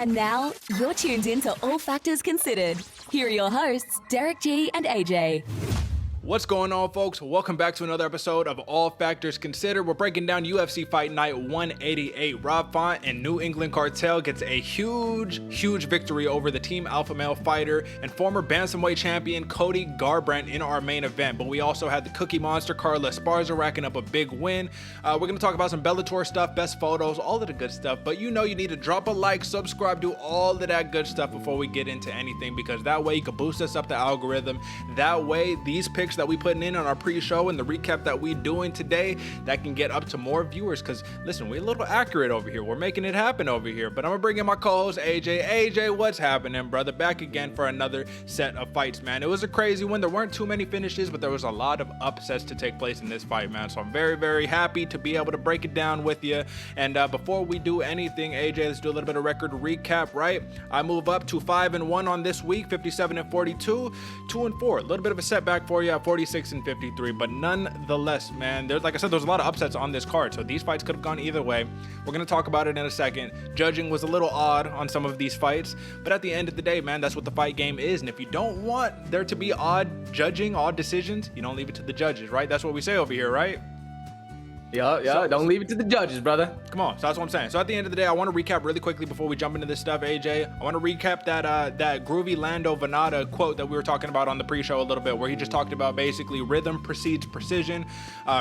And now, you're tuned in to All Factors Considered. Here are your hosts, Derick G and AJ. What's going on, folks? Welcome back to another episode of All Factors Considered. We're breaking down UFC Fight Night 188. Rob Font and New England Cartel gets a huge victory over the Team Alpha Male fighter and former Bantamweight champion Cody Garbrandt in our main event. But we also had the Cookie Monster Carla Esparza racking up a big win. We're going to talk about some Bellator stuff, best photos, all of the good stuff. But you know you need to drop a like, subscribe, do all of that good stuff before we get into anything, because that way you can boost us up the algorithm. That way these picks that we putting in on our pre-show and the recap that we doing today, that can get up to more viewers, because listen, we're a little accurate over here, we're making it happen over here. But I'm gonna bring in my co-host AJ. What's happening, brother? Back again for another set of fights, man. It was a crazy one. There weren't too many finishes, but there was a lot of upsets to take place in this fight, man. So I'm very happy to be able to break it down with you. And before we do anything, AJ, let's do a little bit of record recap, right? I move up to 5-1 on this week, 57-42, 2-4. A little bit of a setback for you at 46-53, but nonetheless, man, like I said, there's a lot of upsets on this card, so these fights could have gone either way. We're gonna talk about it in a second. Judging was a little odd on some of these fights, but at the end of the day, man, that's what the fight game is. And if you don't want there to be odd judging, odd decisions, you don't leave it to the judges, right? That's what we say over here, right? Yeah, don't leave it to the judges, brother. Come on, so that's what I'm saying. So at the end of the day, I want to recap really quickly before we jump into this stuff, AJ. I want to recap that groovy Lando Venata quote that we were talking about on the pre-show a little bit, where he just talked about basically rhythm precedes precision.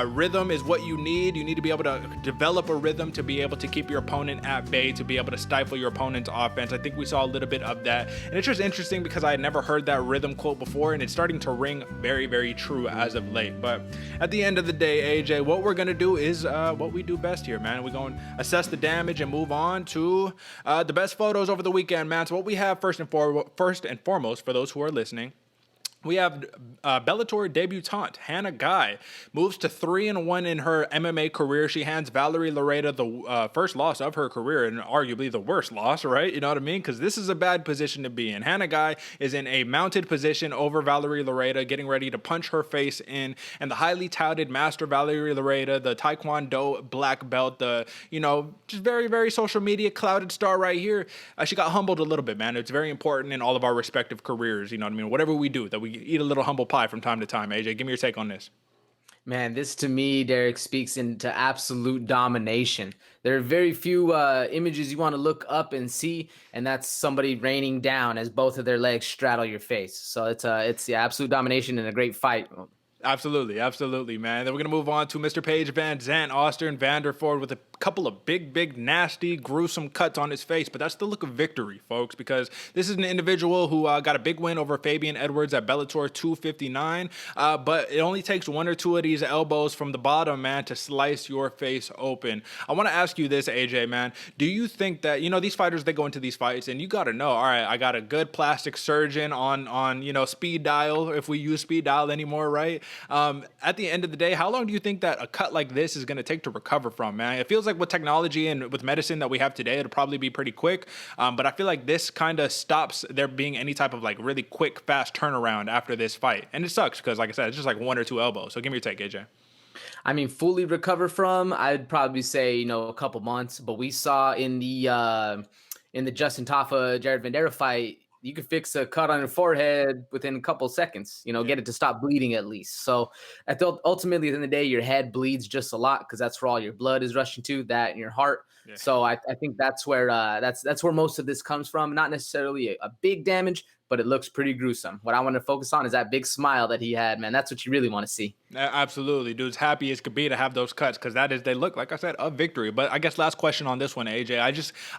Rhythm is what you need. You need to be able to develop a rhythm to be able to keep your opponent at bay, to be able to stifle your opponent's offense. I think we saw a little bit of that, and it's just interesting because I had never heard that rhythm quote before, and it's starting to ring very true as of late. But at the end of the day, AJ, what we're gonna do is what we do best here, man. We're going to assess the damage and move on to the best photos over the weekend, man. So what we have first and foremost, for those who are listening, we have Bellator debutante Hannah Guy moves to 3-1 in her MMA career. She hands Valerie Loretta the first loss of her career, and arguably the worst loss, right? You know what I mean? Because this is a bad position to be in. Hannah Guy is in a mounted position over Valerie Loretta, getting ready to punch her face in. And the highly touted master Valerie Loretta, the Taekwondo black belt, the, just very social media clouded star right here, she got humbled a little bit, man. It's very important in all of our respective careers, you know what I mean? Whatever we do, that we eat a little humble pie from time to time. AJ, give me your take on this. Man, this to me, Derick, speaks into absolute domination. There are very few images you want to look up and see, and that's somebody raining down as both of their legs straddle your face. So it's absolute domination and a great fight. Absolutely, man. Then we're going to move on to Mr. Paige Van Zandt, Austin Vanderford, with a couple of big, nasty, gruesome cuts on his face. But that's the look of victory, folks, because this is an individual who got a big win over Fabian Edwards at Bellator 259. But it only takes one or two of these elbows from the bottom, man, to slice your face open. I want to ask you this, AJ, man. Do you think that, these fighters, they go into these fights and you got to know, all right, I got a good plastic surgeon on speed dial, if we use speed dial anymore, right? At the end of the day, how long do you think that a cut like this is going to take to recover from, man? It feels like with technology and with medicine that we have today, it'll probably be pretty quick. But I feel like this kind of stops there being any type of like really quick, fast turnaround after this fight. And it sucks because, like I said, it's just like one or two elbows. So give me your take, AJ. I mean, fully recover from, I'd probably say, a couple months. But we saw in the Justin Tafa, Jared Vanderaa fight, you could fix a cut on your forehead within a couple seconds, get it to stop bleeding at least. So ultimately, at the end of the day, your head bleeds just a lot because that's where all your blood is rushing to, that and your heart. Yeah. So I think that's where that's where most of this comes from. Not necessarily a big damage, but it looks pretty gruesome. What I want to focus on is that big smile that he had, man. That's what you really want to see. Absolutely. Dude's happy as could be to have those cuts because they look, like I said, a victory. But I guess last question on this one, AJ.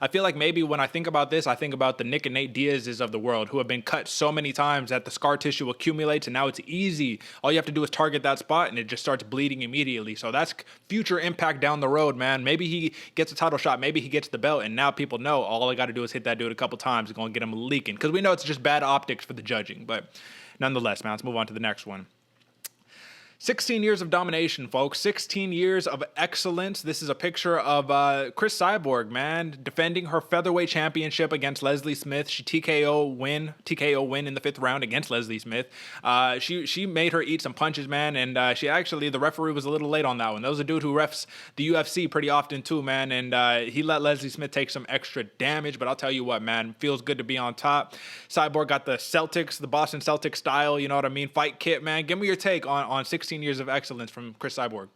I feel like maybe when I think about this, I think about the Nick and Nate Diaz's of the world who have been cut so many times that the scar tissue accumulates and now it's easy. All you have to do is target that spot and it just starts bleeding immediately. So that's future impact down the road, man. Maybe he gets a title shot. Maybe he gets the belt and now people know all I got to do is hit that dude a couple times and going to get him leaking because we know it's just bad optics for the judging. But nonetheless, man, let's move on to the next one. 16 years of domination, folks. 16 years of excellence. This is a picture of Cris Cyborg, man, defending her featherweight championship against Leslie Smith. She TKO win in the 5th round against Leslie Smith. She made her eat some punches, man, and the referee was a little late on that one. That was a dude who refs the UFC pretty often too, man, and he let Leslie Smith take some extra damage. But I'll tell you what, man, feels good to be on top. Cyborg got the Boston Celtics style, you know what I mean, fight kit, man. Give me your take on 16 years of excellence from Cris Cyborg.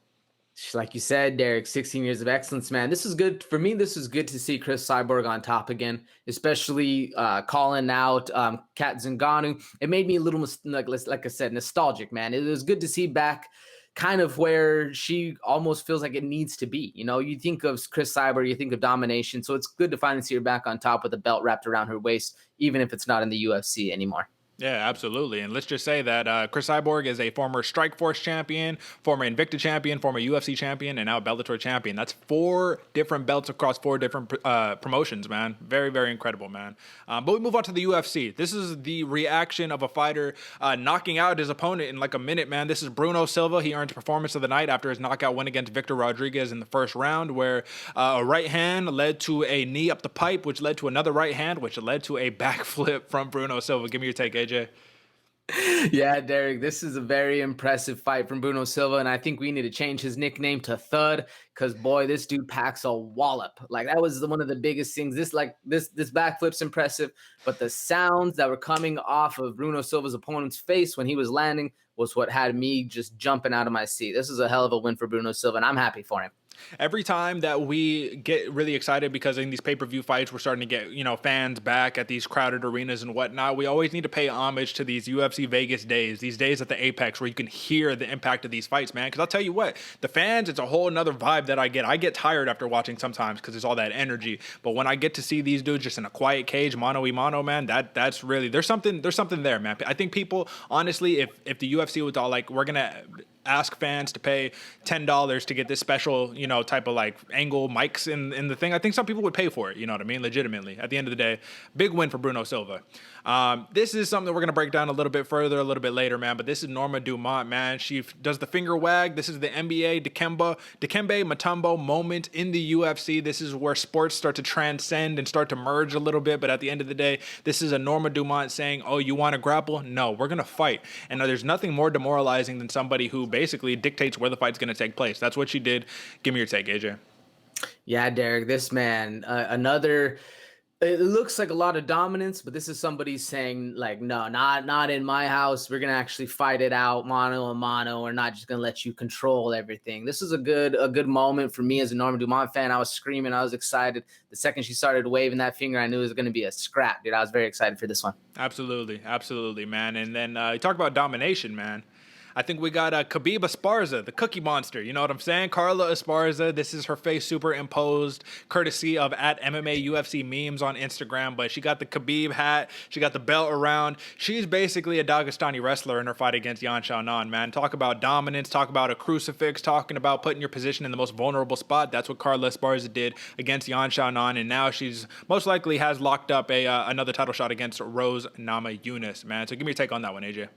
Like you said, Derek, 16 years of excellence, man. This is good. For me, this is good to see Cris Cyborg on top again, especially calling out Kat Zingano. It made me a little, like I said, nostalgic, man. It was good to see back kind of where she almost feels like it needs to be. You know, you think of Cris Cyborg, you think of domination. So it's good to finally see her back on top with a belt wrapped around her waist, even if it's not in the UFC anymore. Yeah, absolutely. And let's just say that Cris Cyborg is a former Strikeforce champion, former Invicta champion, former UFC champion, and now a Bellator champion. That's 4 different belts across 4 different promotions, man. Very, very incredible, man. But we move on to the UFC. This is the reaction of a fighter knocking out his opponent in like a minute, man. This is Bruno Silva. He earned Performance of the Night after his knockout win against Victor Rodriguez in the 1st round, where a right hand led to a knee up the pipe, which led to another right hand, which led to a backflip from Bruno Silva. Give me your take, AJ. Yeah, Derek, this is a very impressive fight from Bruno Silva, and I think we need to change his nickname to Thud, because boy, this dude packs a wallop. Like, that was one of the biggest things. This backflip's impressive, but the sounds that were coming off of Bruno Silva's opponent's face when he was landing was what had me just jumping out of my seat. This is a hell of a win for Bruno Silva, and I'm happy for him. Every time that we get really excited because in these pay-per-view fights, we're starting to get, you know, fans back at these crowded arenas and whatnot, we always need to pay homage to these UFC Vegas days, these days at the Apex where you can hear the impact of these fights, man. Because I'll tell you what, the fans, it's a whole nother vibe that I get. I get tired after watching sometimes because there's all that energy. But when I get to see these dudes just in a quiet cage, mano-a-mano, man, that's really, there's something there, man. I think people, honestly, if the UFC was all like, we're going to ask fans to pay $10 to get this special, you know, type of like angle mics in the thing, I think some people would pay for it, you know what I mean? Legitimately. At the end of the day, big win for Bruno Silva. This is something that we're going to break down a little bit further, a little bit later, man, but this is Norma Dumont, man. She does the finger wag. This is the NBA Dikembe Mutombo moment in the UFC. This is where sports start to transcend and start to merge a little bit, but at the end of the day, this is a Norma Dumont saying, oh, you want to grapple? No, we're going to fight. And there's nothing more demoralizing than somebody who basically dictates where the fight's going to take place. That's what she did. Give me your take, AJ. Yeah, Derek, this man, it looks like a lot of dominance, but this is somebody saying like, no, not in my house. We're going to actually fight it out mano a mano. We're not just going to let you control everything. This is a good moment for me as a Norma Dumont fan. I was screaming. I was excited. The second she started waving that finger, I knew it was going to be a scrap, dude. I was very excited for this one. Absolutely, man. And then you talk about domination, man. I think we got Khabib Esparza, the Cookie Monster. You know what I'm saying? Carla Esparza. This is her face superimposed, courtesy of @MMA UFC memes on Instagram. But she got the Khabib hat. She got the belt around. She's basically a Dagestani wrestler in her fight against Yan Xiaonan, man. Talk about dominance. Talk about a crucifix. Talking about putting your position in the most vulnerable spot. That's what Carla Esparza did against Yan Xiaonan. And now she's most likely has locked up another title shot against Rose Namajunas, man. So give me your take on that one, AJ.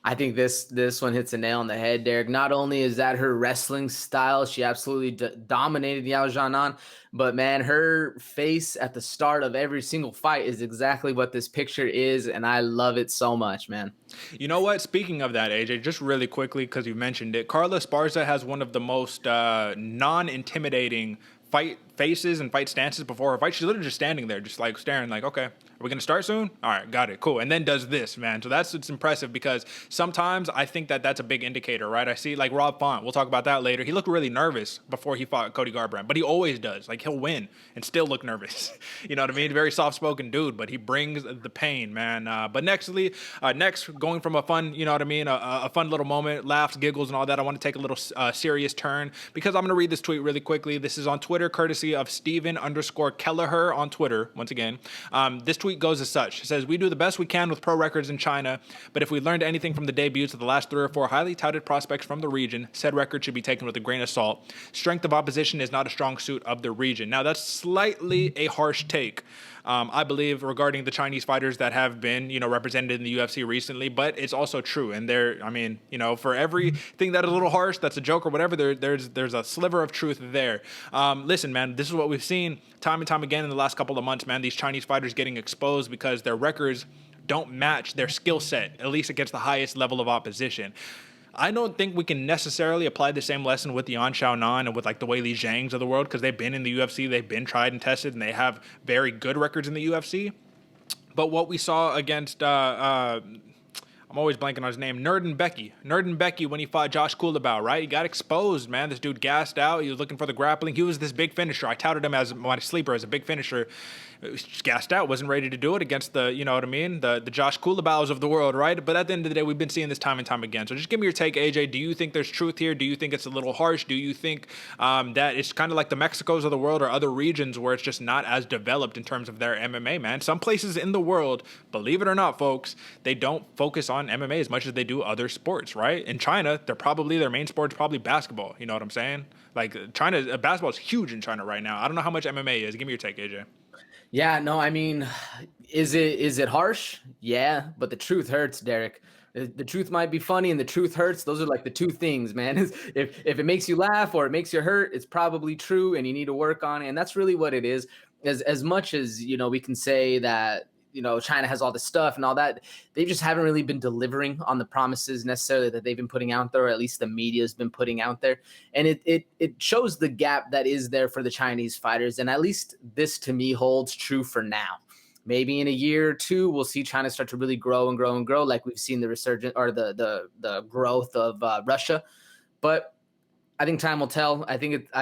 I think this one hits a nail on the head, Derek. Not only is that her wrestling style, she absolutely dominated Yan Xiaonan, but man, her face at the start of every single fight is exactly what this picture is, and I love it so much, man. You know what? Speaking of that, AJ, just really quickly, because you mentioned it, Carla Esparza has one of the most non-intimidating fight faces and fight stances before her fight. She's literally just standing there, just like staring, like, okay, are we going to start soon? All right, got it, cool. And then does this, man. So it's impressive because sometimes I think that's a big indicator, right? I see like Rob Font, we'll talk about that later. He looked really nervous before he fought Cody Garbrandt, but he always does. Like, he'll win and still look nervous. You know what I mean? Very soft-spoken dude, but he brings the pain, man. But next, going from a fun, you know what I mean, a fun little moment, laughs, giggles, and all that, I want to take a little serious turn because I'm going to read this tweet really quickly. This is on Twitter, courtesy of Steven_Kelleher on Twitter. Once again, this tweet goes as such. It says, "We do the best we can with pro records in China, but if we learned anything from the debuts of the last 3 or 4 highly touted prospects from the region, said record should be taken with a grain of salt. Strength of opposition is not a strong suit of the region." Now, that's slightly a harsh take. I believe, regarding the Chinese fighters that have been, represented in the UFC recently. But it's also true. And for everything that is a little harsh, that's a joke or whatever, there's a sliver of truth there. Listen, man, this is what we've seen time and time again in the last couple of months, man. These Chinese fighters getting exposed because their records don't match their skill set, at least against the highest level of opposition. I don't think we can necessarily apply the same lesson with Yan Xiaonan and with like the Weili Zhangs of the world, because they've been in the UFC, they've been tried and tested, and they have very good records in the UFC. But what we saw against I'm always blanking on his name, Nurden Becky, when he fought Josh Kulabau, right? He got exposed, man. This dude gassed out. He was looking for the grappling. He was this big finisher. I touted him as my sleeper, as a big finisher. He was just gassed out, wasn't ready to do it against the, the Josh Kulabaus of the world, right? But at the end of the day, we've been seeing this time and time again. So just give me your take, AJ. Do you think there's truth here? Do you think it's a little harsh? Do you think that it's kind of like the Mexicos of the world or other regions where it's just not as developed in terms of their MMA, man? Some places in the world, believe it or not, folks, they don't focus on MMA as much as they do other sports, right? In China, their main sport is probably basketball. You know what I'm saying? Like China, basketball is huge in China right now. I don't know how much MMA is. Give me your take, AJ. Yeah, no, I mean, is it harsh? Yeah, but the truth hurts, Derek. The truth might be funny and the truth hurts. Those are like the two things, man. If it makes you laugh or it makes you hurt, it's probably true and you need to work on it. And that's really what it is. As much as, we can say that, China has all this stuff and all that, they just haven't really been delivering on the promises necessarily that they've been putting out there, or at least the media has been putting out there. And it shows the gap that is there for the Chinese fighters. And at least this, to me, holds true for now. Maybe in a year or two, we'll see China start to really grow and grow and grow, like we've seen the resurgence or the growth of Russia. But I think time will tell. I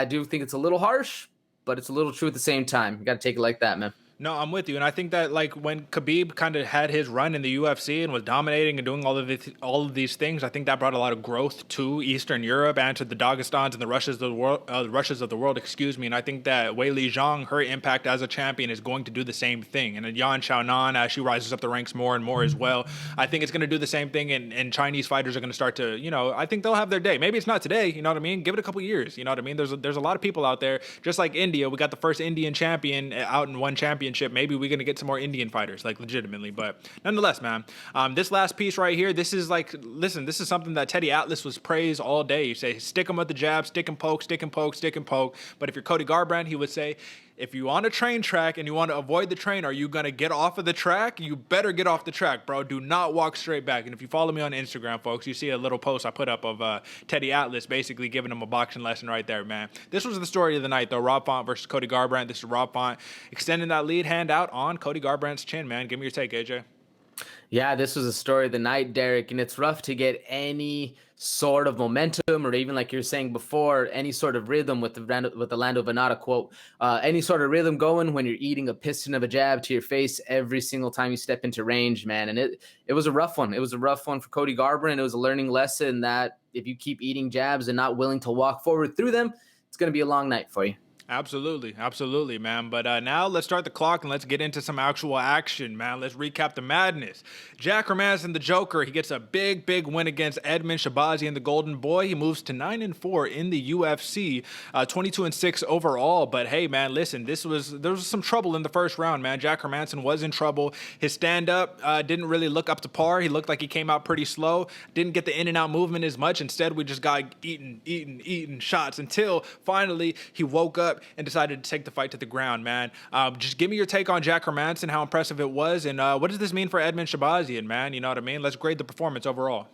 do think it's a little harsh, but it's a little true at the same time. You got to take it like that, man. No, I'm with you. And I think that like when Khabib kind of had his run in the UFC and was dominating and doing all of these things, I think that brought a lot of growth to Eastern Europe and to the Dagestans and the Russias of the world, And I think that Weili Zhang, her impact as a champion is going to do the same thing. And Yan Xiaonan, as she rises up the ranks more and more as well, I think it's going to do the same thing. And Chinese fighters are going to start to, I think they'll have their day. Maybe it's not today, you know what I mean? Give it a couple years, you know what I mean? There's a lot of people out there, just like India. We got the first Indian champion out in one championship. Maybe we're going to get some more Indian fighters, like legitimately. But nonetheless, man, this last piece right here, this is something that Teddy Atlas was praised all day. You say, stick him with the jab, stick and poke, stick and poke, stick and poke. But if you're Cody Garbrandt, he would say, if you on a train track and you want to avoid the train, are you going to get off of the track? You better get off the track, bro. Do not walk straight back. And if you follow me on Instagram, folks, you see a little post I put up of Teddy Atlas basically giving him a boxing lesson right there, man. This was the story of the night, though. Rob Font versus Cody Garbrandt. This is Rob Font extending that lead hand out on Cody Garbrandt's chin, man. Give me your take, AJ. Yeah, this was a story of the night, Derek, and it's rough to get any sort of momentum, or even like you were saying before, any sort of rhythm with the Lando Venata quote, any sort of rhythm going when you're eating a piston of a jab to your face every single time you step into range, man. And it was a rough one. It was a rough one for Cody Garbrandt. It was a learning lesson that if you keep eating jabs and not willing to walk forward through them, it's going to be a long night for you. Absolutely, man. But now let's start the clock and let's get into some actual action, man. Let's recap the madness. Jack Hermansson, the Joker, he gets a big win against Edmen Shahbazyan, the Golden Boy. He moves to 9-4 in the UFC, 22-6 overall. But hey, man, listen, there was some trouble in the first round, man. Jack Hermansson was in trouble. His stand-up didn't really look up to par. He looked like he came out pretty slow. Didn't get the in-and-out movement as much. Instead, we just got eating shots until finally he woke up and decided to take the fight to the ground, man. Just give me your take on Jack Hermansson, how impressive it was, and what does this mean for Edmen Shahbazyan, man? You know what I mean? Let's grade the performance overall.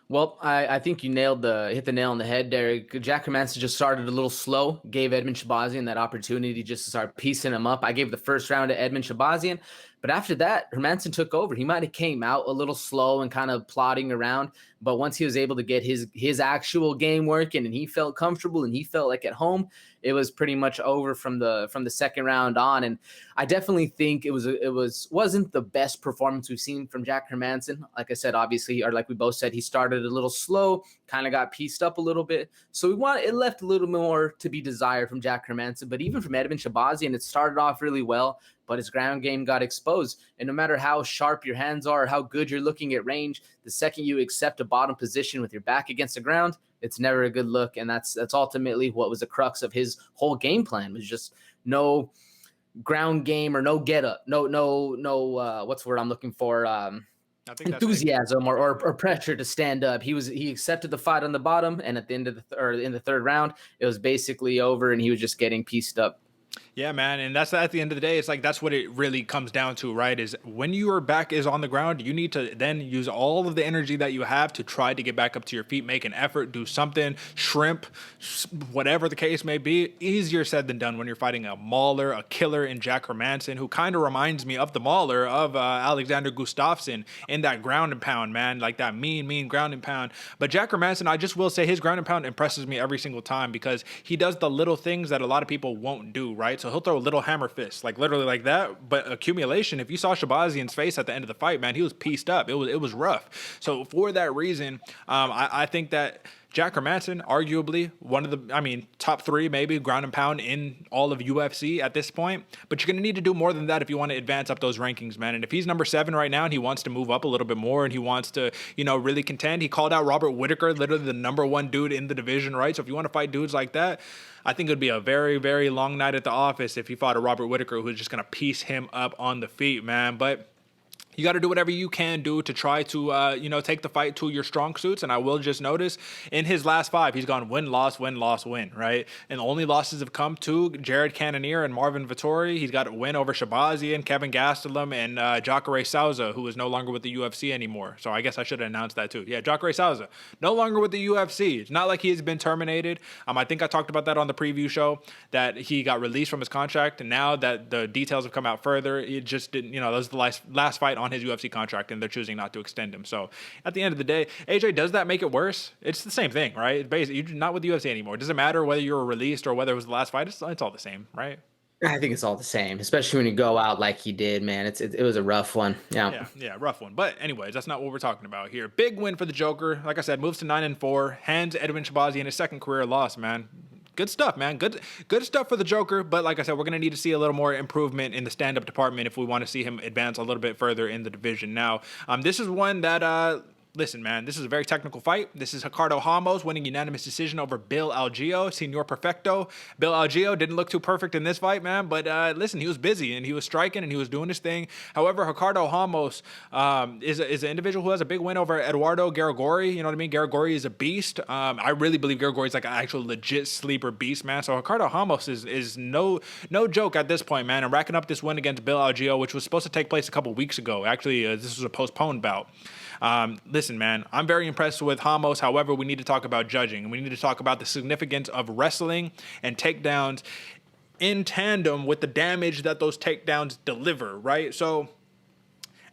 Well, I think you hit the nail on the head, Derek. Jack Hermansson just started a little slow, gave Edmen Shahbazyan that opportunity just to start piecing him up. I gave the first round to Edmen Shahbazyan, but after that, Hermansson took over. He might have came out a little slow and kind of plodding around, but once he was able to get his actual game working and he felt comfortable and he felt like at home, it was pretty much over from the second round on. And I definitely think it wasn't the best performance we've seen from Jack Hermansson. Like I said, obviously, or like we both said, he started a little slow, kind of got pieced up a little bit. So it left a little more to be desired from Jack Hermansson. But even from Edmen Shahbazyan, it started off really well, but his ground game got exposed. And no matter how sharp your hands are or how good you're looking at range, the second you accept a bottom position with your back against the ground, it's never a good look. And that's ultimately what was the crux of his whole game plan, was just no ground game or no get up, no what's the word I'm looking for? I think Enthusiasm or pressure to stand up. He accepted the fight on the bottom, and at the end of in the third round, it was basically over, and he was just getting pieced up. Yeah, man. And that's at the end of the day, it's like that's what it really comes down to, right? Is when your back is on the ground, you need to then use all of the energy that you have to try to get back up to your feet, make an effort, do something, shrimp, whatever the case may be. Easier said than done when you're fighting a mauler, a killer in Jack Hermansson, who kind of reminds me of the mauler of Alexander Gustafsson in that ground and pound, man, like that mean ground and pound. But Jack Hermansson, I just will say his ground and pound impresses me every single time because he does the little things that a lot of people won't do, right? So he'll throw a little hammer fist, like literally like that. But accumulation, if you saw Shahbazyan's face at the end of the fight, man, he was pieced up. It was rough. So for that reason, I think that Jack Hermansson, arguably one of the, top 3 maybe ground and pound in all of UFC at this point. But you're going to need to do more than that if you want to advance up those rankings, man. And if he's number 7 right now and he wants to move up a little bit more and he wants to, really contend, he called out Robert Whittaker, literally the number 1 dude in the division, right? So if you want to fight dudes like that, I think it would be a very, very long night at the office if he fought a Robert Whittaker who's just going to piece him up on the feet, man. But you got to do whatever you can do to try to, take the fight to your strong suits. And I will just notice in his last 5, he's gone win, loss, win, loss, win, right? And the only losses have come to Jared Cannonier and Marvin Vettori. He's got a win over Shahbazyan, Kevin Gastelum, and Jacare Souza, who is no longer with the UFC anymore. So I guess I should have announced that too. Yeah, Jacare Souza, no longer with the UFC. It's not like he has been terminated. I think I talked about that on the preview show, that he got released from his contract. And now that the details have come out further, it just didn't, that was the last fight on his UFC contract, and they're choosing not to extend him. So at the end of the day, AJ, does that make it worse? It's the same thing, right? Basically, you're not with the UFC anymore. It doesn't matter whether you were released or whether it was the last fight. It's all the same, right? I think it's all the same, especially when you go out like he did, man. It was a rough one. Yeah, rough one. But anyways, that's not what we're talking about here. Big win for the Joker. Like I said, moves to 9-4, hands Edmen Shahbazyan his second career loss, man. Good stuff, man. Good stuff for the Joker. But like I said, we're going to need to see a little more improvement in the stand-up department if we want to see him advance a little bit further in the division. Now, this is one that listen, man, this is a very technical fight. This is Ricardo Ramos winning unanimous decision over Bill Algeo, Senor Perfecto. Bill Algeo didn't look too perfect in this fight, man, but listen, he was busy and he was striking and he was doing his thing. However, Ricardo Ramos is an individual who has a big win over Eduardo Garagori. You know what I mean? Garagori is a beast. I really believe Garagori is like an actual legit sleeper beast, man. So Ricardo Ramos is no joke at this point, man, and racking up this win against Bill Algeo, which was supposed to take place a couple weeks ago. Actually, this was a postponed bout. Listen, man, I'm very impressed with Ramos. However, we need to talk about judging, and we need to talk about the significance of wrestling and takedowns in tandem with the damage that those takedowns deliver, right? So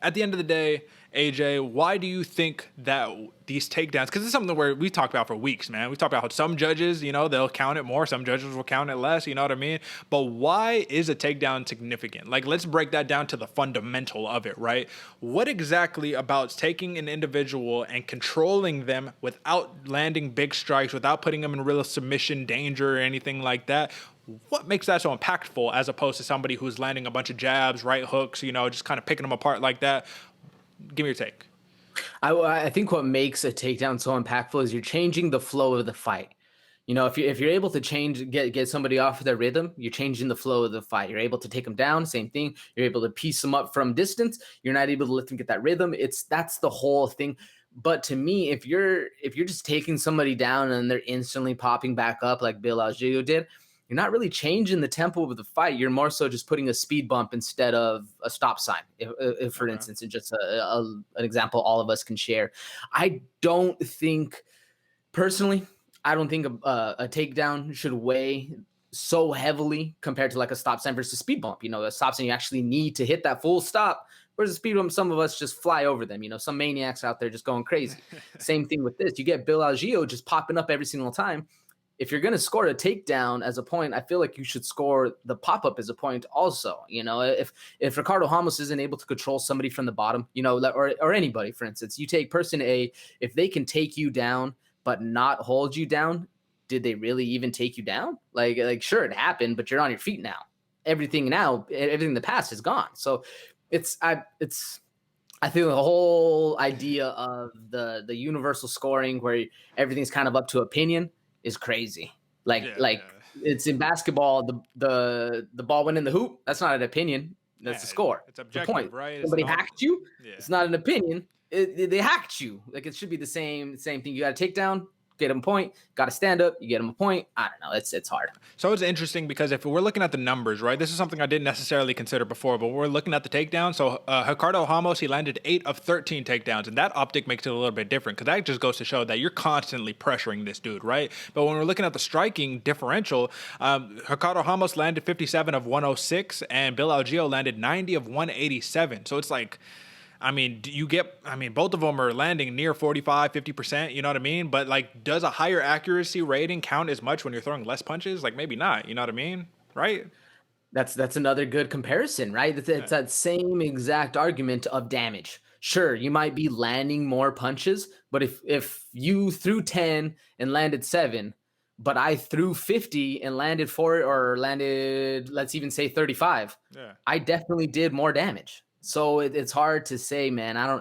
at the end of the day, AJ, why do you think that these takedowns, because it's something where we talked about for weeks, man. We talked about how some judges, they'll count it more. Some judges will count it less, you know what I mean? But why is a takedown significant? Like, let's break that down to the fundamental of it, right? What exactly about taking an individual and controlling them without landing big strikes, without putting them in real submission danger or anything like that, what makes that so impactful as opposed to somebody who's landing a bunch of jabs, right hooks, just kind of picking them apart like that? Give me your take. I think what makes a takedown so impactful is you're changing the flow of the fight. If you're able to get somebody off of their rhythm, you're changing the flow of the fight. You're able to take them down, same thing. You're able to piece them up from distance. You're not able to let them get that rhythm. That's the whole thing. But to me, if you're just taking somebody down and they're instantly popping back up like Bill Algeo did, you're not really changing the tempo of the fight. You're more so just putting a speed bump instead of a stop sign. If for instance, it's just an example all of us can share. I don't think a takedown should weigh so heavily compared to like a stop sign versus speed bump. A stop sign, you actually need to hit that full stop. Whereas a speed bump, some of us just fly over them. Some maniacs out there just going crazy. Same thing with this. You get Bill Algeo just popping up every single time. If you're going to score a takedown as a point, I feel like you should score the pop-up as a point also. If Ricardo Ramos isn't able to control somebody from the bottom, or anybody, for instance, you take person A, if they can take you down but not hold you down, did they really even take you down? Like sure, it happened, but you're on your feet now. Everything in the past is gone. So I think the whole idea of the universal scoring where everything's kind of up to opinion is crazy. it's in basketball. The ball went in the hoop. That's not an opinion. That's the score. It's objective, the point. right? Somebody hacked you. Yeah. It's not an opinion. They hacked you. Like, it should be the same thing. You got to take down, get him a point. Got to stand up, you get him a point. I don't know. It's hard. So it's interesting because if we're looking at the numbers, right, this is something I didn't necessarily consider before, but we're looking at the takedown. So Ricardo Ramos, he landed 8 of 13 takedowns, and that optic makes it a little bit different because that just goes to show that you're constantly pressuring this dude, right? But when we're looking at the striking differential, Ricardo Ramos landed 57 of 106, and Bill Algeo landed 90 of 187. So it's like, I mean, both of them are landing near 45, 50%, you know what I mean? But, like, does a higher accuracy rating count as much when you're throwing less punches? Like, maybe not, you know what I mean? Right? That's another good comparison, right? It's that same exact argument of damage. Sure, you might be landing more punches, but if you threw 10 and landed 7, but I threw 50 and landed 4 or landed, let's even say 35, I definitely did more damage. So it's hard to say, man.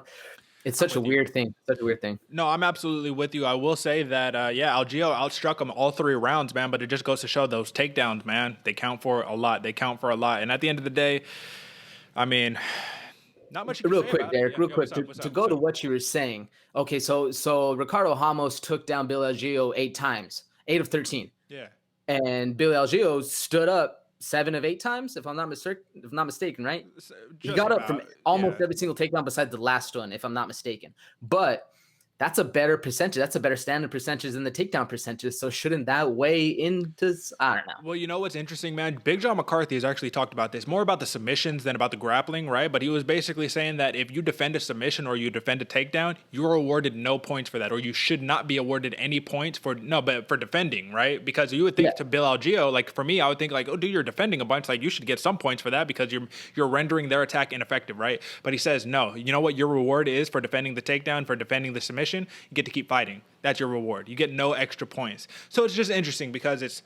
It's such a weird thing. Such a weird thing. No, I'm absolutely with you. I will say that, Algeo outstruck him all 3 rounds, man. But it just goes to show those takedowns, man. They count for a lot. And at the end of the day, I mean, not much. Real quick, Derek. Real quick to go to what you were saying. Okay, so Ricardo Ramos took down Bill Algeo 8 times, 8 of 13. Yeah. And Bill Algeo stood up 7 of 8 times, if I'm not mistaken, right? He got up from almost every single takedown besides the last one, if I'm not mistaken. But that's a better percentage. That's a better standard percentage than the takedown percentage. So shouldn't that weigh into? I don't know. Well, you know what's interesting, man? Big John McCarthy has actually talked about this, more about the submissions than about the grappling, right? But he was basically saying that if you defend a submission or you defend a takedown, you're awarded no points for that, or you should not be awarded any points for defending, right? Because you would think to Bill Algeo, like for me, I would think like, oh, dude, you're defending a bunch, like you should get some points for that because you're rendering their attack ineffective, right? But he says no. You know what your reward is for defending the takedown, for defending the submission? You get to keep fighting. That's your reward. You get no extra points. So it's just interesting because it's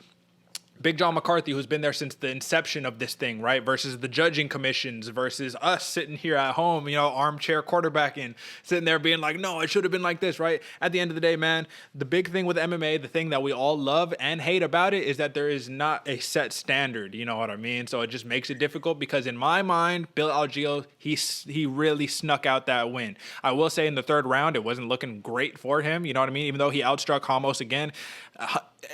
Big John McCarthy, who's been there since the inception of this thing, right? Versus the judging commissions, versus us sitting here at home, armchair quarterbacking, sitting there being like, no, it should have been like this, right? At the end of the day, man, the big thing with MMA, the thing that we all love and hate about it is that there is not a set standard, you know what I mean? So it just makes it difficult because in my mind, Bill Algeo, he really snuck out that win. I will say in the 3rd round, it wasn't looking great for him, you know what I mean? Even though he outstruck Ramos again,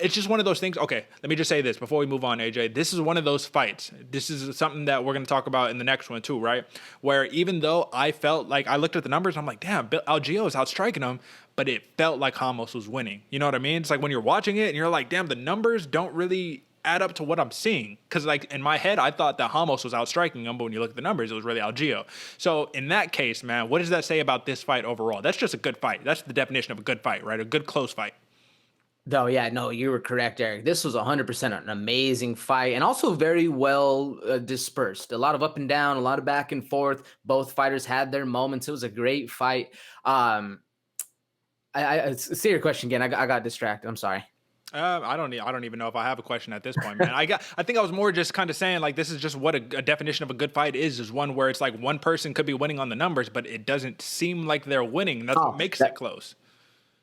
it's just one of those things. Okay, let me just say this before we move on, AJ. This is one of those fights. This is something that we're going to talk about in the next one too, right? Where even though I felt like I looked at the numbers, I'm like, damn, Algeo is outstriking him, but it felt like Ramos was winning. You know what I mean? It's like when you're watching it and you're like, damn, the numbers don't really add up to what I'm seeing. Because like in my head, I thought that Ramos was outstriking him, but when you look at the numbers, it was really Algeo. So in that case, man, what does that say about this fight overall? That's just a good fight. That's the definition of a good fight, right? A good close fight. No, yeah, no, you were correct, Eric. This was 100% an amazing fight and also very well dispersed. A lot of up and down, a lot of back and forth. Both fighters had their moments. It was a great fight. I say your question again. I got distracted. I'm sorry. I don't even know if I have a question at this point, man. I think I was more just kind of saying like this is just what a definition of a good fight is one where it's like one person could be winning on the numbers, but it doesn't seem like they're winning. That's what makes it close.